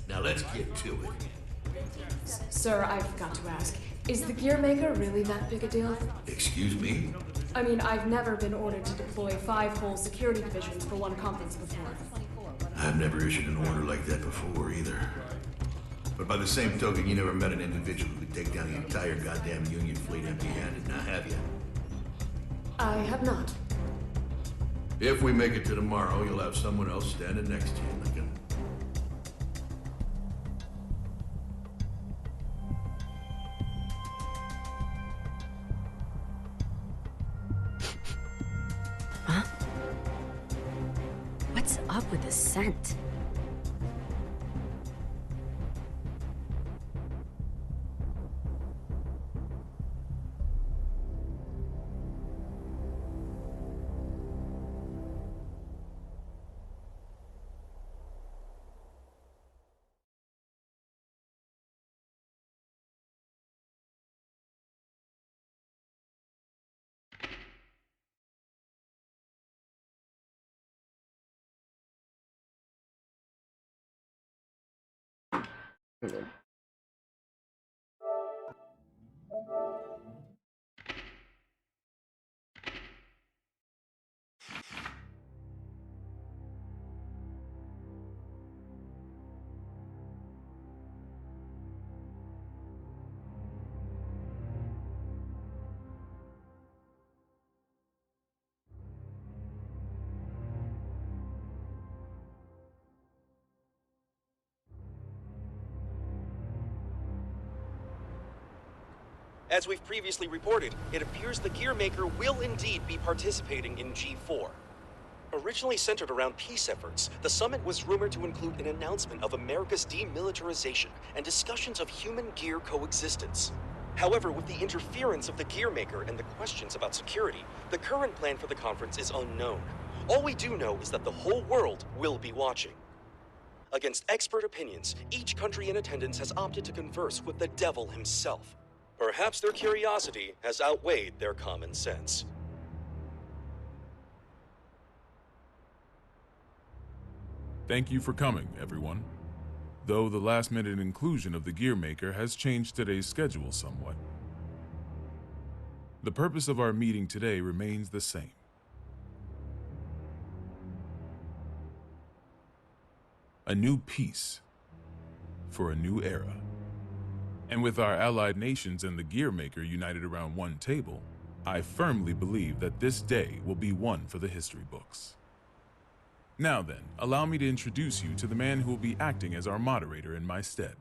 Now let's get to it. Sir, I forgot to ask. Is the Gear Maker really that big a deal? Excuse me? I mean, I've never been ordered to deploy 5 whole security divisions for one conference before. I've never issued an order like that before, either. But by the same token, you never met an individual who could take down the entire goddamn Union fleet empty-handed, now have you? I have not. If we make it to tomorrow, you'll have someone else standing next to you, Lincoln. Huh? What's up with the scent? As we've previously reported, it appears the Gear Maker will indeed be participating in G4. Originally centered around peace efforts, the summit was rumored to include an announcement of America's demilitarization and discussions of human-gear coexistence. However, with the interference of the Gear Maker and the questions about security, the current plan for the conference is unknown. All we do know is that the whole world will be watching. Against expert opinions, each country in attendance has opted to converse with the devil himself. Perhaps their curiosity has outweighed their common sense. Thank you for coming, everyone. Though the last-minute inclusion of the Gear Maker has changed today's schedule somewhat. The purpose of our meeting today remains the same. A new peace for a new era. And with our allied nations and the Gear Maker united around one table, I firmly believe that this day will be one for the history books. Now then, allow me to introduce you to the man who will be acting as our moderator in my stead.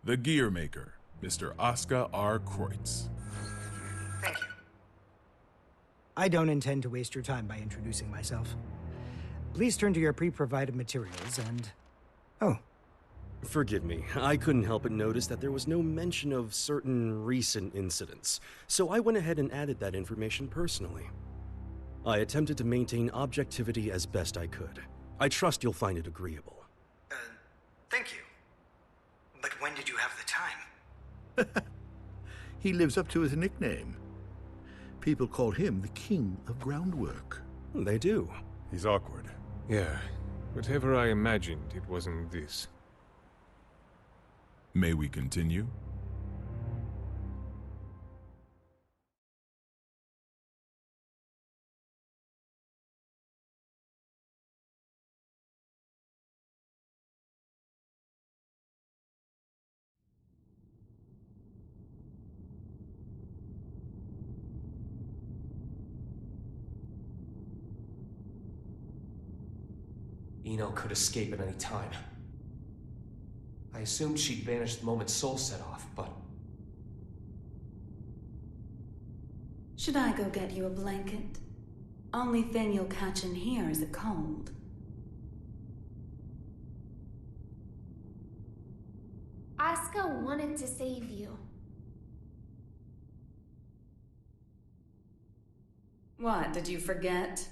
The Gear Maker, Mr. Oscar R. Kreutz. Thank you. I don't intend to waste your time by introducing myself. Please turn to your pre-provided materials and... Oh. Forgive me, I couldn't help but notice that there was no mention of certain recent incidents, so I went ahead and added that information personally. I attempted to maintain objectivity as best I could. I trust you'll find it agreeable. Thank you. But when did you have the time? He lives up to his nickname. People call him the King of Groundwork. They do. He's awkward. Yeah, whatever I imagined, it wasn't this. May we continue? Eno could escape at any time. I assumed she'd vanished the moment Soul set off, but... Should I go get you a blanket? Only thing you'll catch in here is a cold. Asuka wanted to save you. What, did you forget?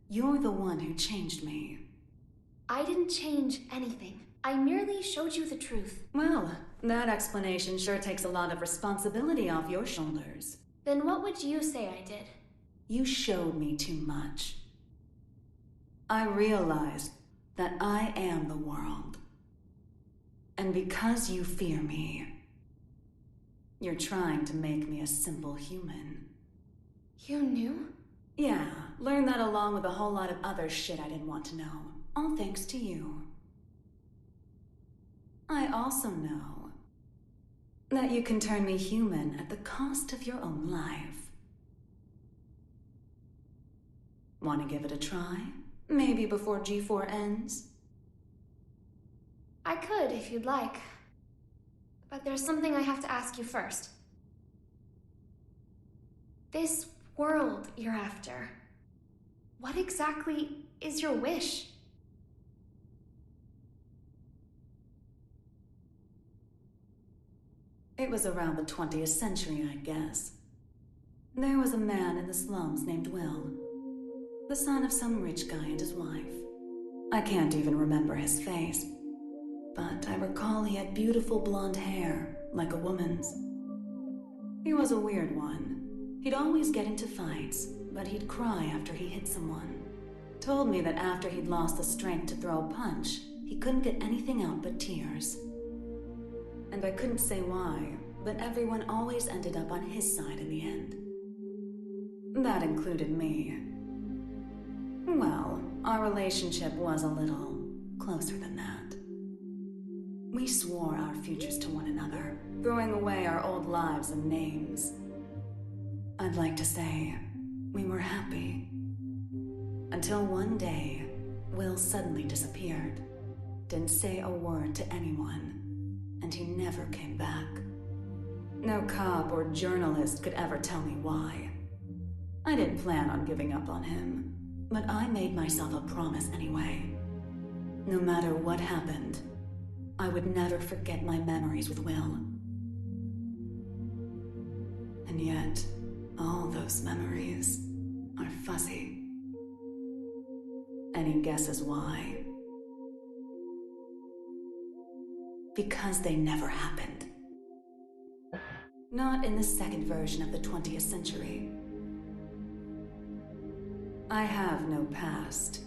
You're the one who changed me. I didn't change anything. I merely showed you the truth. Well, that explanation sure takes a lot of responsibility off your shoulders. Then what would you say I did? You showed me too much. I realized that I am the world. And because you fear me, you're trying to make me a simple human. You knew? Yeah, learned that along with a whole lot of other shit I didn't want to know. All thanks to you. I also know that you can turn me human at the cost of your own life. Want to give it a try? Maybe before G4 ends? I could, if you'd like. But there's something I have to ask you first. This world you're after, what exactly is your wish? It was around the 20th century, I guess. There was a man in the slums named Will, the son of some rich guy and his wife. I can't even remember his face, but I recall he had beautiful blonde hair, like a woman's. He was a weird one. He'd always get into fights, but he'd cry after he hit someone. Told me that after he'd lost the strength to throw a punch, he couldn't get anything out but tears. And I couldn't say why, but everyone always ended up on his side in the end. That included me. Well, our relationship was a little closer than that. We swore our futures to one another, throwing away our old lives and names. I'd like to say we were happy. Until one day, Will suddenly disappeared. Didn't say a word to anyone. And he never came back. No cop or journalist could ever tell me why. I didn't plan on giving up on him, but I made myself a promise anyway. No matter what happened, I would never forget my memories with Will. And yet, all those memories are fuzzy. Any guesses why? Because they never happened. Not in the second version of the 20th century. I have no past.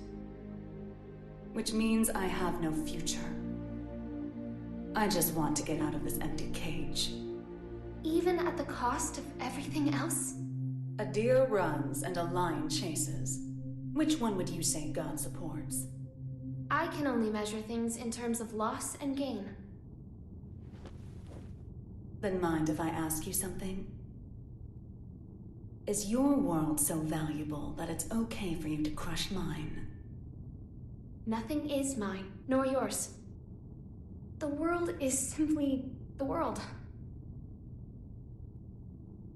Which means I have no future. I just want to get out of this empty cage. Even at the cost of everything else? A deer runs and a lion chases. Which one would you say God supports? I can only measure things in terms of loss and gain. Then mind if I ask you something? is your world so valuable that it's okay for you to crush mine? Nothing is mine, nor yours. The world is simply the world.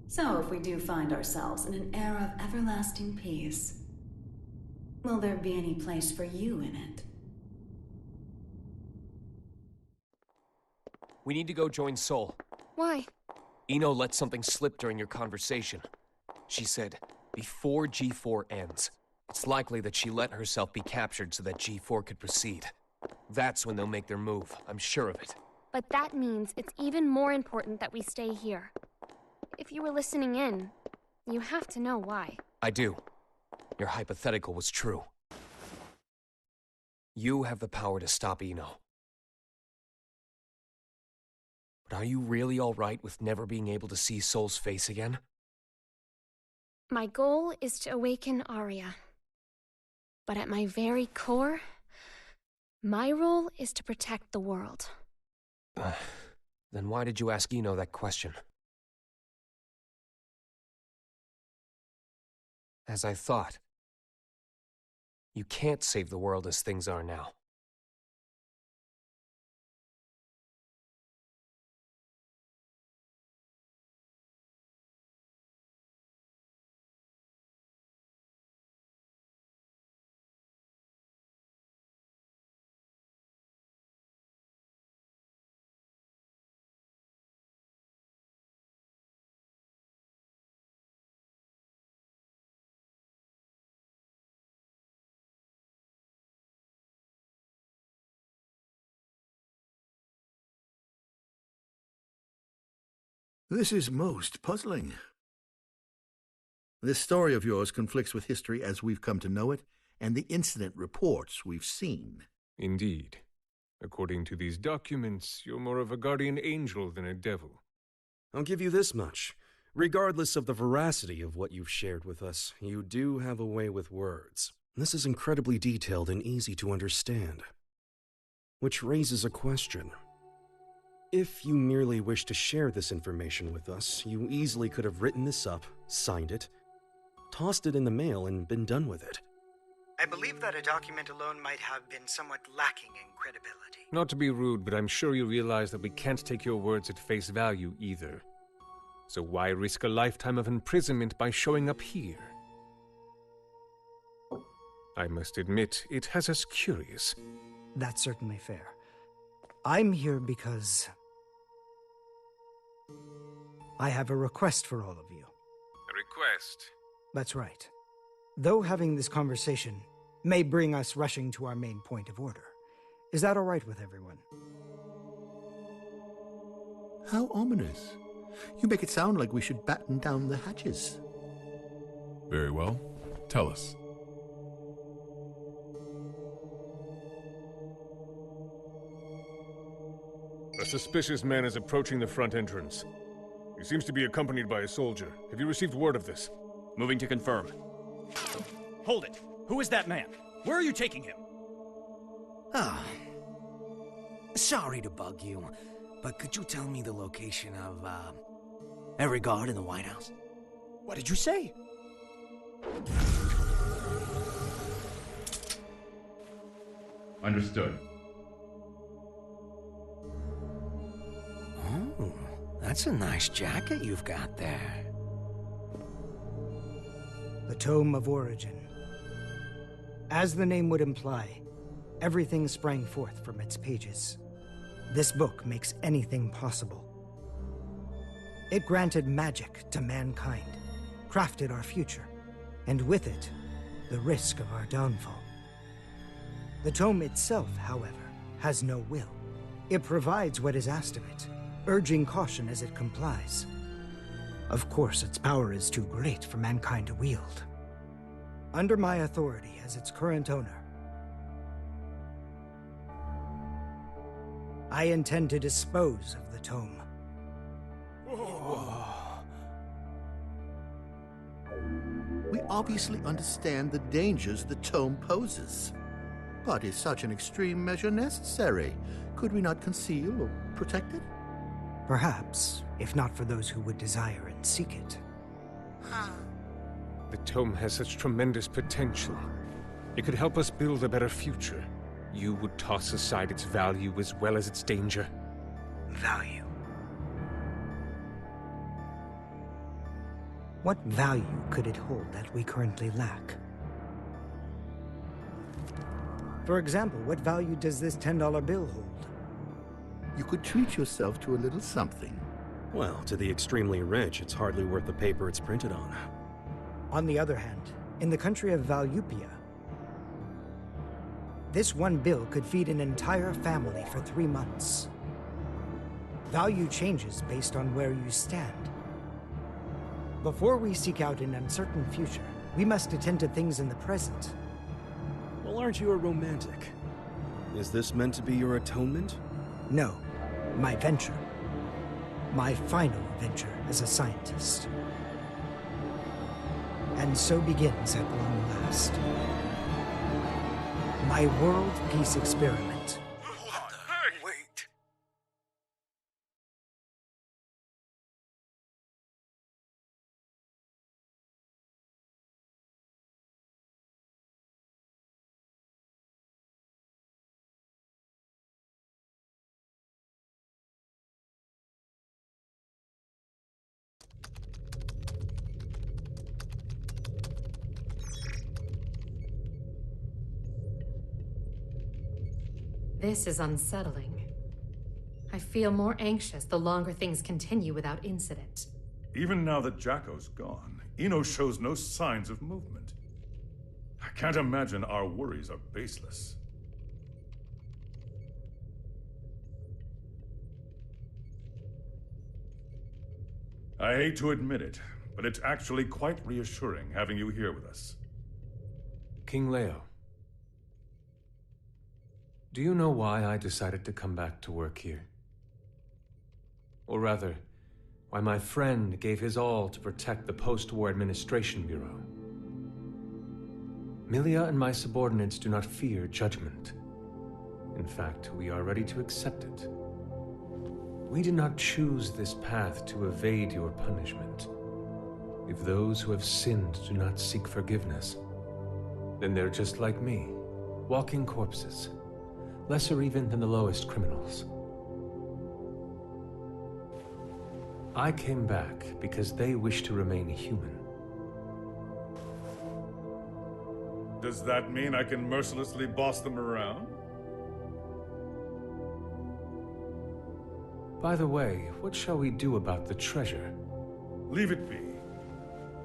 So if we do find ourselves in an era of everlasting peace, will there be any place for you in it? We need to go join Sol. Why? Eno let something slip during your conversation. She said, before G4 ends, it's likely that she let herself be captured so that G4 could proceed. That's when they'll make their move, I'm sure of it. But that means it's even more important that we stay here. If you were listening in, you have to know why. I do. Your hypothetical was true. You have the power to stop Eno. But are you really all right with never being able to see Sol's face again? My goal is to awaken Arya. But at my very core, my role is to protect the world. Then why did you ask Eno that question? As I thought, you can't save the world as things are now. This is most puzzling. This story of yours conflicts with history as we've come to know it, and the incident reports we've seen. Indeed. According to these documents, you're more of a guardian angel than a devil. I'll give you this much. Regardless of the veracity of what you've shared with us, you do have a way with words. This is incredibly detailed and easy to understand. Which raises a question. If you merely wish to share this information with us, you easily could have written this up, signed it, tossed it in the mail, and been done with it. I believe that a document alone might have been somewhat lacking in credibility. Not to be rude, but I'm sure you realize that we can't take your words at face value either. So why risk a lifetime of imprisonment by showing up here? I must admit, it has us curious. That's certainly fair. I'm here because I have a request for all of you. A request? That's right. Though having this conversation may bring us rushing to our main point of order, is that all right with everyone? How ominous. You make it sound like we should batten down the hatches. Very well. Tell us. A suspicious man is approaching the front entrance. He seems to be accompanied by a soldier. Have you received word of this? Moving to confirm. Hold it! Who is that man? Where are you taking him? Ah. Sorry to bug you, but could you tell me the location of, every guard in the White House? What did you say? Understood. Oh, that's a nice jacket you've got there. The Tome of Origin. As the name would imply, everything sprang forth from its pages. This book makes anything possible. It granted magic to mankind, crafted our future, and with it, the risk of our downfall. The tome itself, however, has no will. It provides what is asked of it, urging caution as it complies. Of course, its power is too great for mankind to wield. Under my authority as its current owner, I intend to dispose of the tome. We obviously understand the dangers the tome poses. But is such an extreme measure necessary? Could we not conceal or protect it? Perhaps, if not for those who would desire and seek it. The tome has such tremendous potential. It could help us build a better future. You would toss aside its value as well as its danger. Value. What value could it hold that we currently lack? For example, what value does this $10 bill hold? You could treat yourself to a little something. Well, to the extremely rich, it's hardly worth the paper it's printed on. On the other hand, in the country of Valyupia, this one bill could feed an entire family for 3 months. Value changes based on where you stand. Before we seek out an uncertain future, we must attend to things in the present. Well, aren't you a romantic? Is this meant to be your atonement? No, my venture. My final venture as a scientist. And so begins at long last my world peace experiment. Wait. This is unsettling. I feel more anxious the longer things continue without incident. Even now that Jacko's gone, Eno shows no signs of movement. I can't imagine our worries are baseless. I hate to admit it, but it's actually quite reassuring having you here with us. King Leo. Do you know why I decided to come back to work here? Or rather, why my friend gave his all to protect the Post-War Administration Bureau? Milia and my subordinates do not fear judgment. In fact, we are ready to accept it. We did not choose this path to evade your punishment. If those who have sinned do not seek forgiveness, then they're just like me, walking corpses. Lesser even than the lowest criminals. I came back because they wish to remain human. Does that mean I can mercilessly boss them around? By the way, what shall we do about the treasure? Leave it be.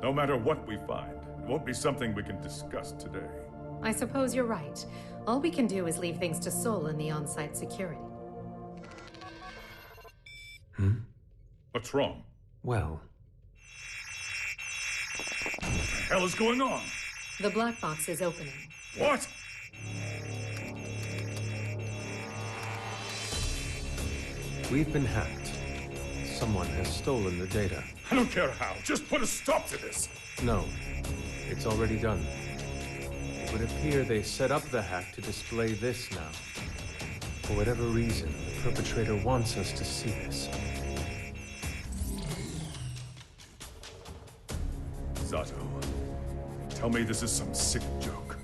No matter what we find, it won't be something we can discuss today. I suppose you're right. All we can do is leave things to Sol and the on-site security. What's wrong? Well... What the hell is going on? The black box is opening. What? We've been hacked. Someone has stolen the data. I don't care how. Just put a stop to this. No. It's already done. It would appear they set up the hack to display this now. For whatever reason, the perpetrator wants us to see this. Zato, tell me this is some sick joke.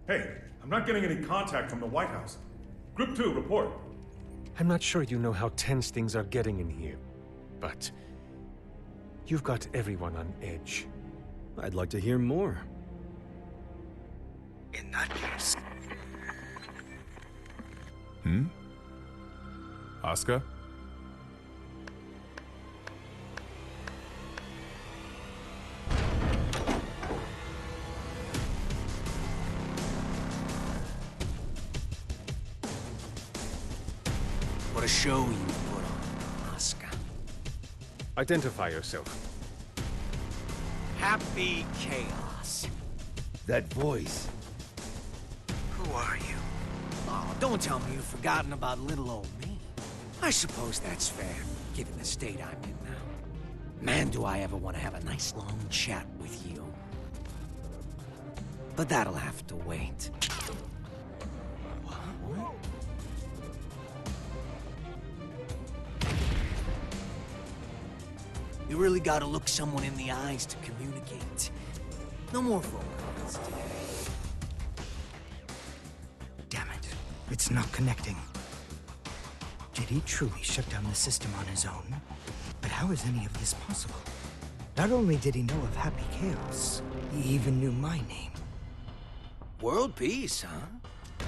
Hey, I'm not getting any contact from the White House. Group 2, report. I'm not sure you know how tense things are getting in here, but you've got everyone on edge. I'd like to hear more. In that case... Asuka? What a show you put on, Asuka. Identify yourself. Happy Chaos. That voice. Who are you? Oh, don't tell me you've forgotten about little old me. I suppose that's fair, given the state I'm in now. Man, do I ever want to have a nice long chat with you. But that'll have to wait. What? You really gotta look someone in the eyes to communicate. No more phone calls today. Damn it. It's not connecting. Did he truly shut down the system on his own? But how is any of this possible? Not only did he know of Happy Chaos, he even knew my name. World peace, huh?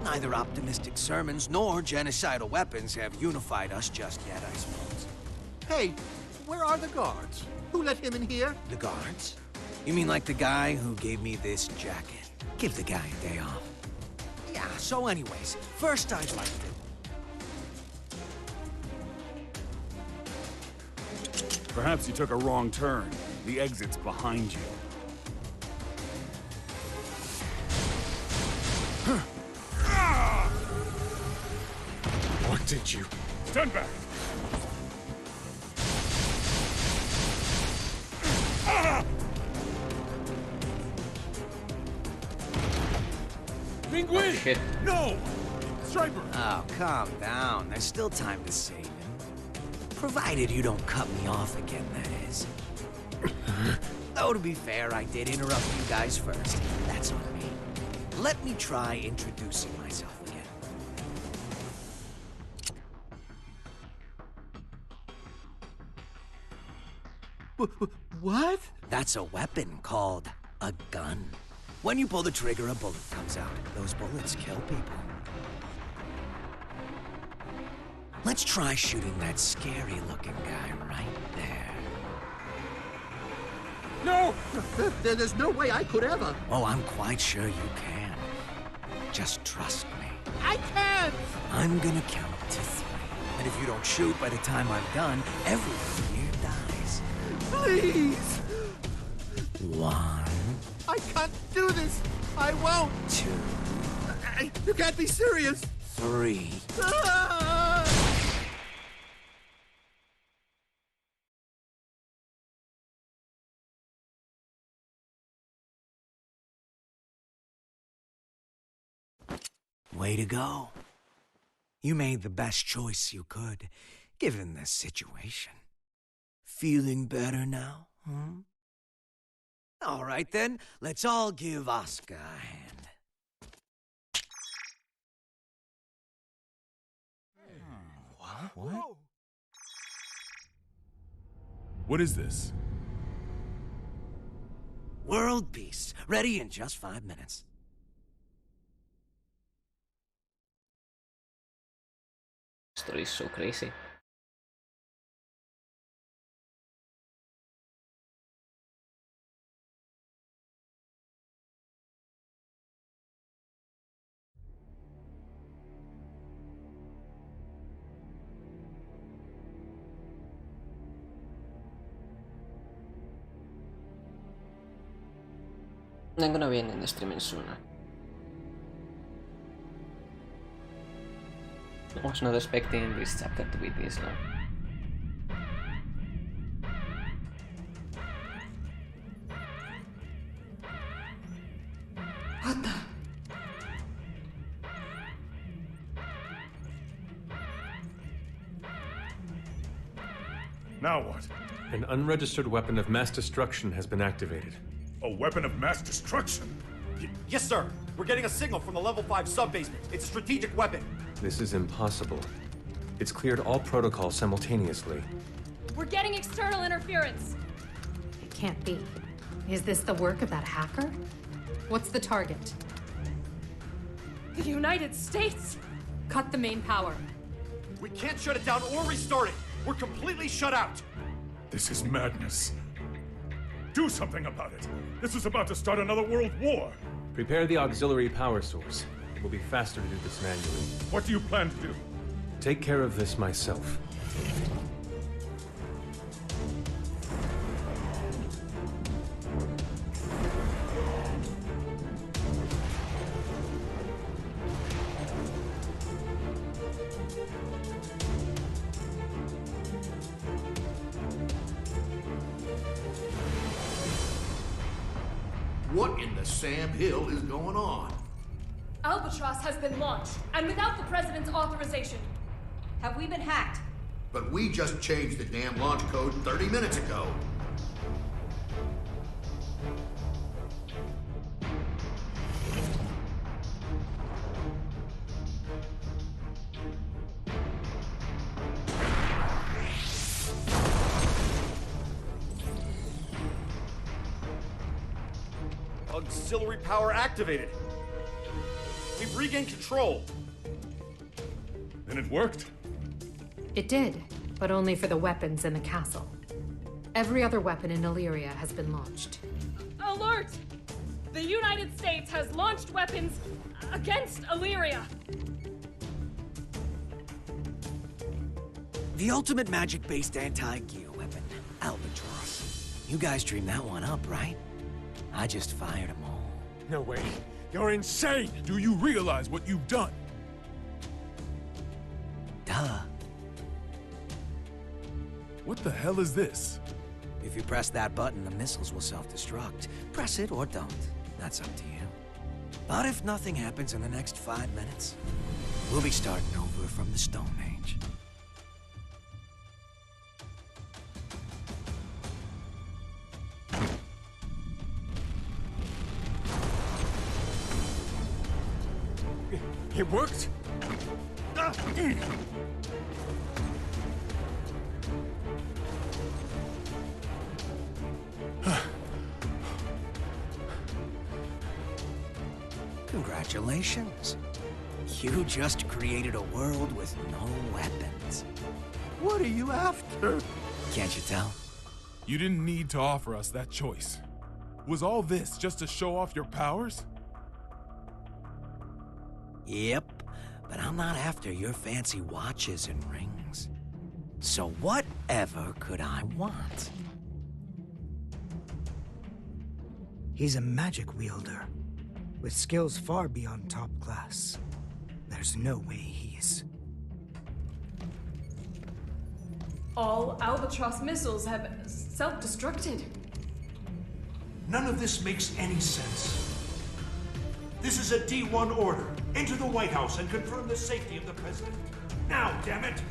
Neither optimistic sermons nor genocidal weapons have unified us just yet, I suppose. Hey, where are the guards? Who let him in here? The guards? You mean like the guy who gave me this jacket? Give the guy a day off. Yeah, so anyways, first I'd like to... Perhaps you took a wrong turn. The exit's behind you. What did you... Stand back! Penguin! Oh, shit. No! Striper! Oh, calm down. There's still time to save him. Provided you don't cut me off again, that is. Though, to be fair, I did interrupt you guys first. That's on me. Let me try introducing myself again. What? That's a weapon called a gun. When you pull the trigger, a bullet comes out. Those bullets kill people. Let's try shooting that scary-looking guy right there. No! There's no way I could ever. Oh, I'm quite sure you can. Just trust me. I can't! I'm gonna count to 3. And if you don't shoot by the time I'm done, everyone here dies. Please! 1. I can't do this! I won't! 2. You can't be serious! 3. Ah! Way to go. You made the best choice you could, given the situation. Feeling better now, huh? All right then, let's all give Asuka a hand. What? What is this? World peace, ready in just 5 minutes. Story is so crazy. I'm gonna be in the streaming soon. I was not expecting this chapter to be this long. What the? Now what? An unregistered weapon of mass destruction has been activated. A weapon of mass destruction? Yes, sir. We're getting a signal from the level 5 sub-basement. It's a strategic weapon. This is impossible. It's cleared all protocols simultaneously. We're getting external interference. It can't be. Is this the work of that hacker? What's the target? The United States! Cut the main power. We can't shut it down or restart it. We're completely shut out. This is madness. Do something about it. This is about to start another world war. Prepare the auxiliary power source. It will be faster to do this manually. What do you plan to do? Take care of this myself. What in the Sam Hill is going on? Albatross has been launched, and without the President's authorization. Have we been hacked? But we just changed the damn launch code 30 minutes ago. Auxiliary power activated. We've regained control. Then it worked? It did, but only for the weapons in the castle. Every other weapon in Illyria has been launched. Alert! The United States has launched weapons against Illyria. The ultimate magic-based anti-gear weapon, Albatross. You guys dreamed that one up, right? I just fired them all. No way. You're insane! Do you realize what you've done? Duh. What the hell is this? If you press that button, the missiles will self-destruct. Press it or don't. That's up to you. But if nothing happens in the next 5 minutes, we'll be starting over from the Stone Age. It worked? Congratulations. You just created a world with no weapons. What are you after? Can't you tell? You didn't need to offer us that choice. Was all this just to show off your powers? Yep, but I'm not after your fancy watches and rings. So whatever could I want? He's a magic wielder, with skills far beyond top class. There's no way he's... All Albatross missiles have self-destructed. None of this makes any sense. This is a D1 order. Enter the White House and confirm the safety of the president. Now, damn it!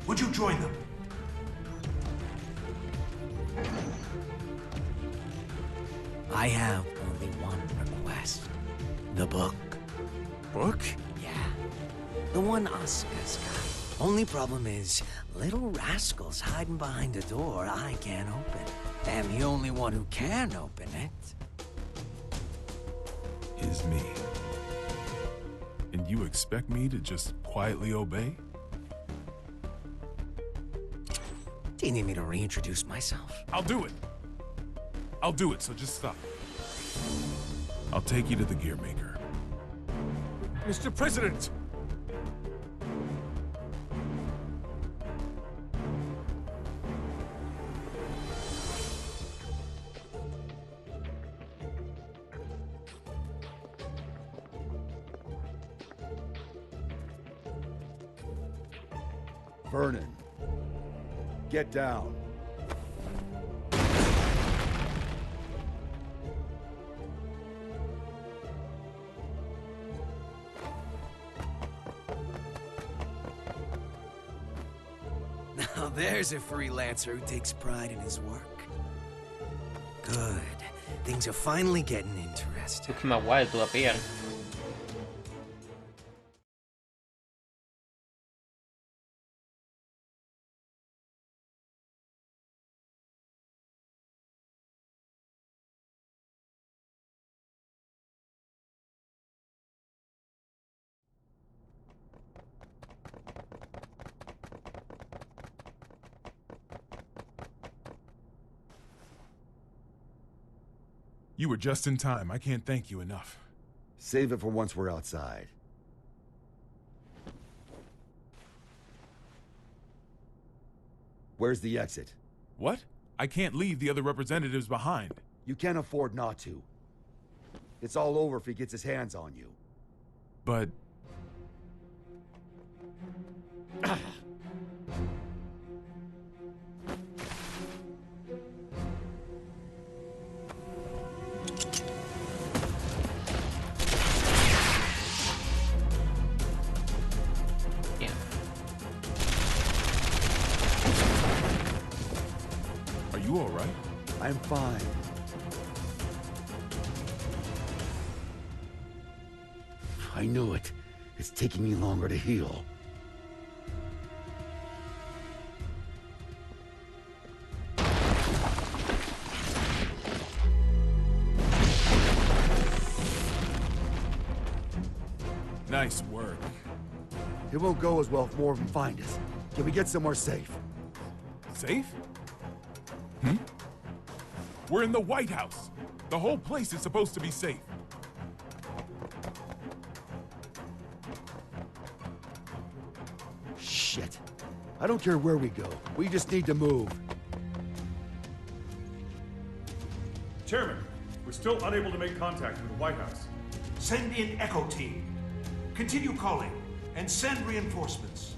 Would you join them? I have only one request. The book. Book? Yeah. The one Asuka's got. Only problem is, little rascal's hiding behind a door I can't open. And the only one who can open it is me. And you expect me to just quietly obey? Do you need me to reintroduce myself? I'll do it. I'll do it, so just stop. I'll take you to the gear maker. Mr. President! Vernon, get down. Now there's a freelancer who takes pride in his work. Good. Things are finally getting interesting. Took him a while to appear. You were just in time. I can't thank you enough. Save it for once we're outside. Where's the exit? What? I can't leave the other representatives behind. You can't afford not to. It's all over if he gets his hands on you. But... Are you all right? I'm fine. I knew it. It's taking me longer to heal. Nice work. It won't go as well if more of them find us. Can we get somewhere safe? Safe? We're in the White House. The whole place is supposed to be safe. Shit. I don't care where we go. We just need to move. Chairman, we're still unable to make contact with the White House. Send in Echo Team. Continue calling, and send reinforcements.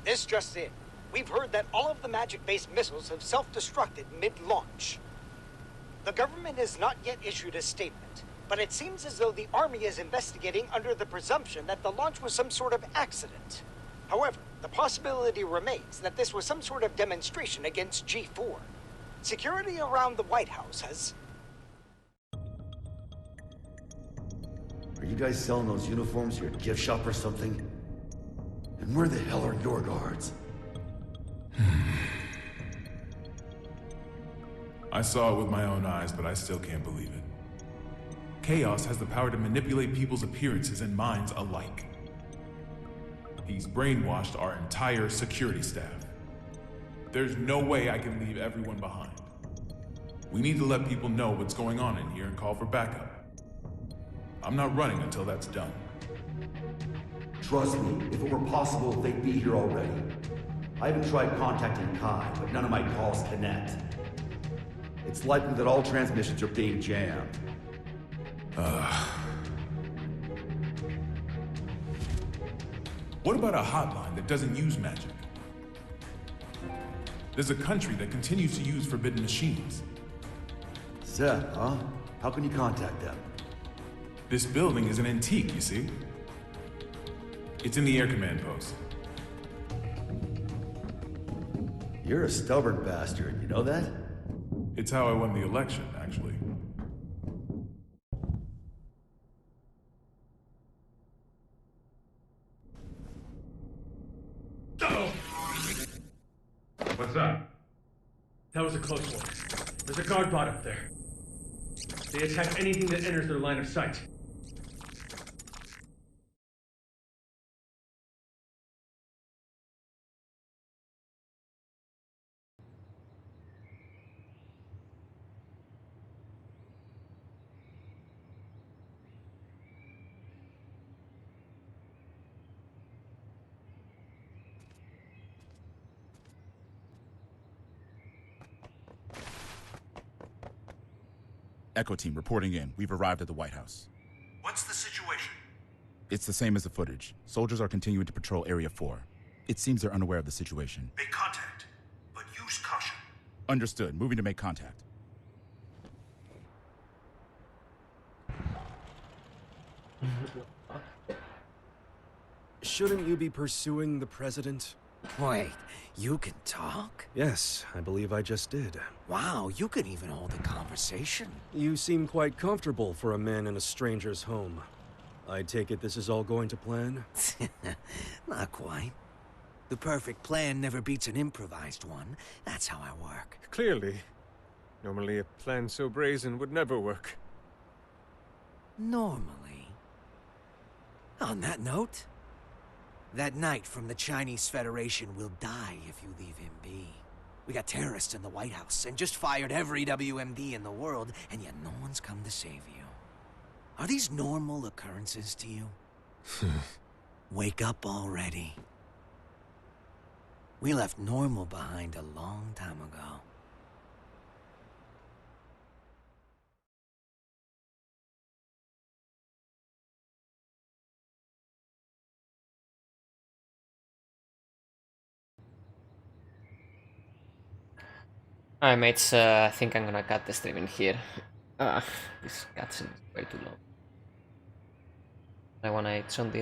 This just in. We've heard that all of the magic-based missiles have self-destructed mid-launch. The government has not yet issued a statement, but it seems as though the Army is investigating under the presumption that the launch was some sort of accident. However, the possibility remains that this was some sort of demonstration against G4. Security around the White House has... Are you guys selling those uniforms to your gift shop or something? And where the hell are your guards? I saw it with my own eyes, but I still can't believe it. Chaos has the power to manipulate people's appearances and minds alike. He's brainwashed our entire security staff. There's no way I can leave everyone behind. We need to let people know what's going on in here and call for backup. I'm not running until that's done. Trust me, if it were possible, they'd be here already. I haven't tried contacting Kai, but none of my calls connect. It's likely that all transmissions are being jammed. What about a hotline that doesn't use magic? There's a country that continues to use forbidden machines. Zed, huh? How can you contact them? This building is an antique, you see? It's in the air command post. You're a stubborn bastard, you know that? It's how I won the election, actually. What's up? That was a close one. There's a guard bot up there. They attack anything that enters their line of sight. Echo Team reporting in. We've arrived at the White House. What's the situation? It's the same as the footage. Soldiers are continuing to patrol Area 4. It seems they're unaware of the situation. Make contact, but use caution. Understood. Moving to make contact. Shouldn't you be pursuing the president? Wait, you can talk? Yes, I believe I just did. Wow, you can even hold a conversation. You seem quite comfortable for a man in a stranger's home. I take it this is all going to plan? Not quite. The perfect plan never beats an improvised one. That's how I work. Clearly. Normally a plan so brazen would never work. Normally. On that note, that knight from the Chinese Federation will die if you leave him be. We got terrorists in the White House and just fired every WMD in the world, and yet no one's come to save you. Are these normal occurrences to you? Wake up already. We left normal behind a long time ago. Alright mates, I think I'm gonna cut the stream in here. This cutscene is way too long. I wanna eat something.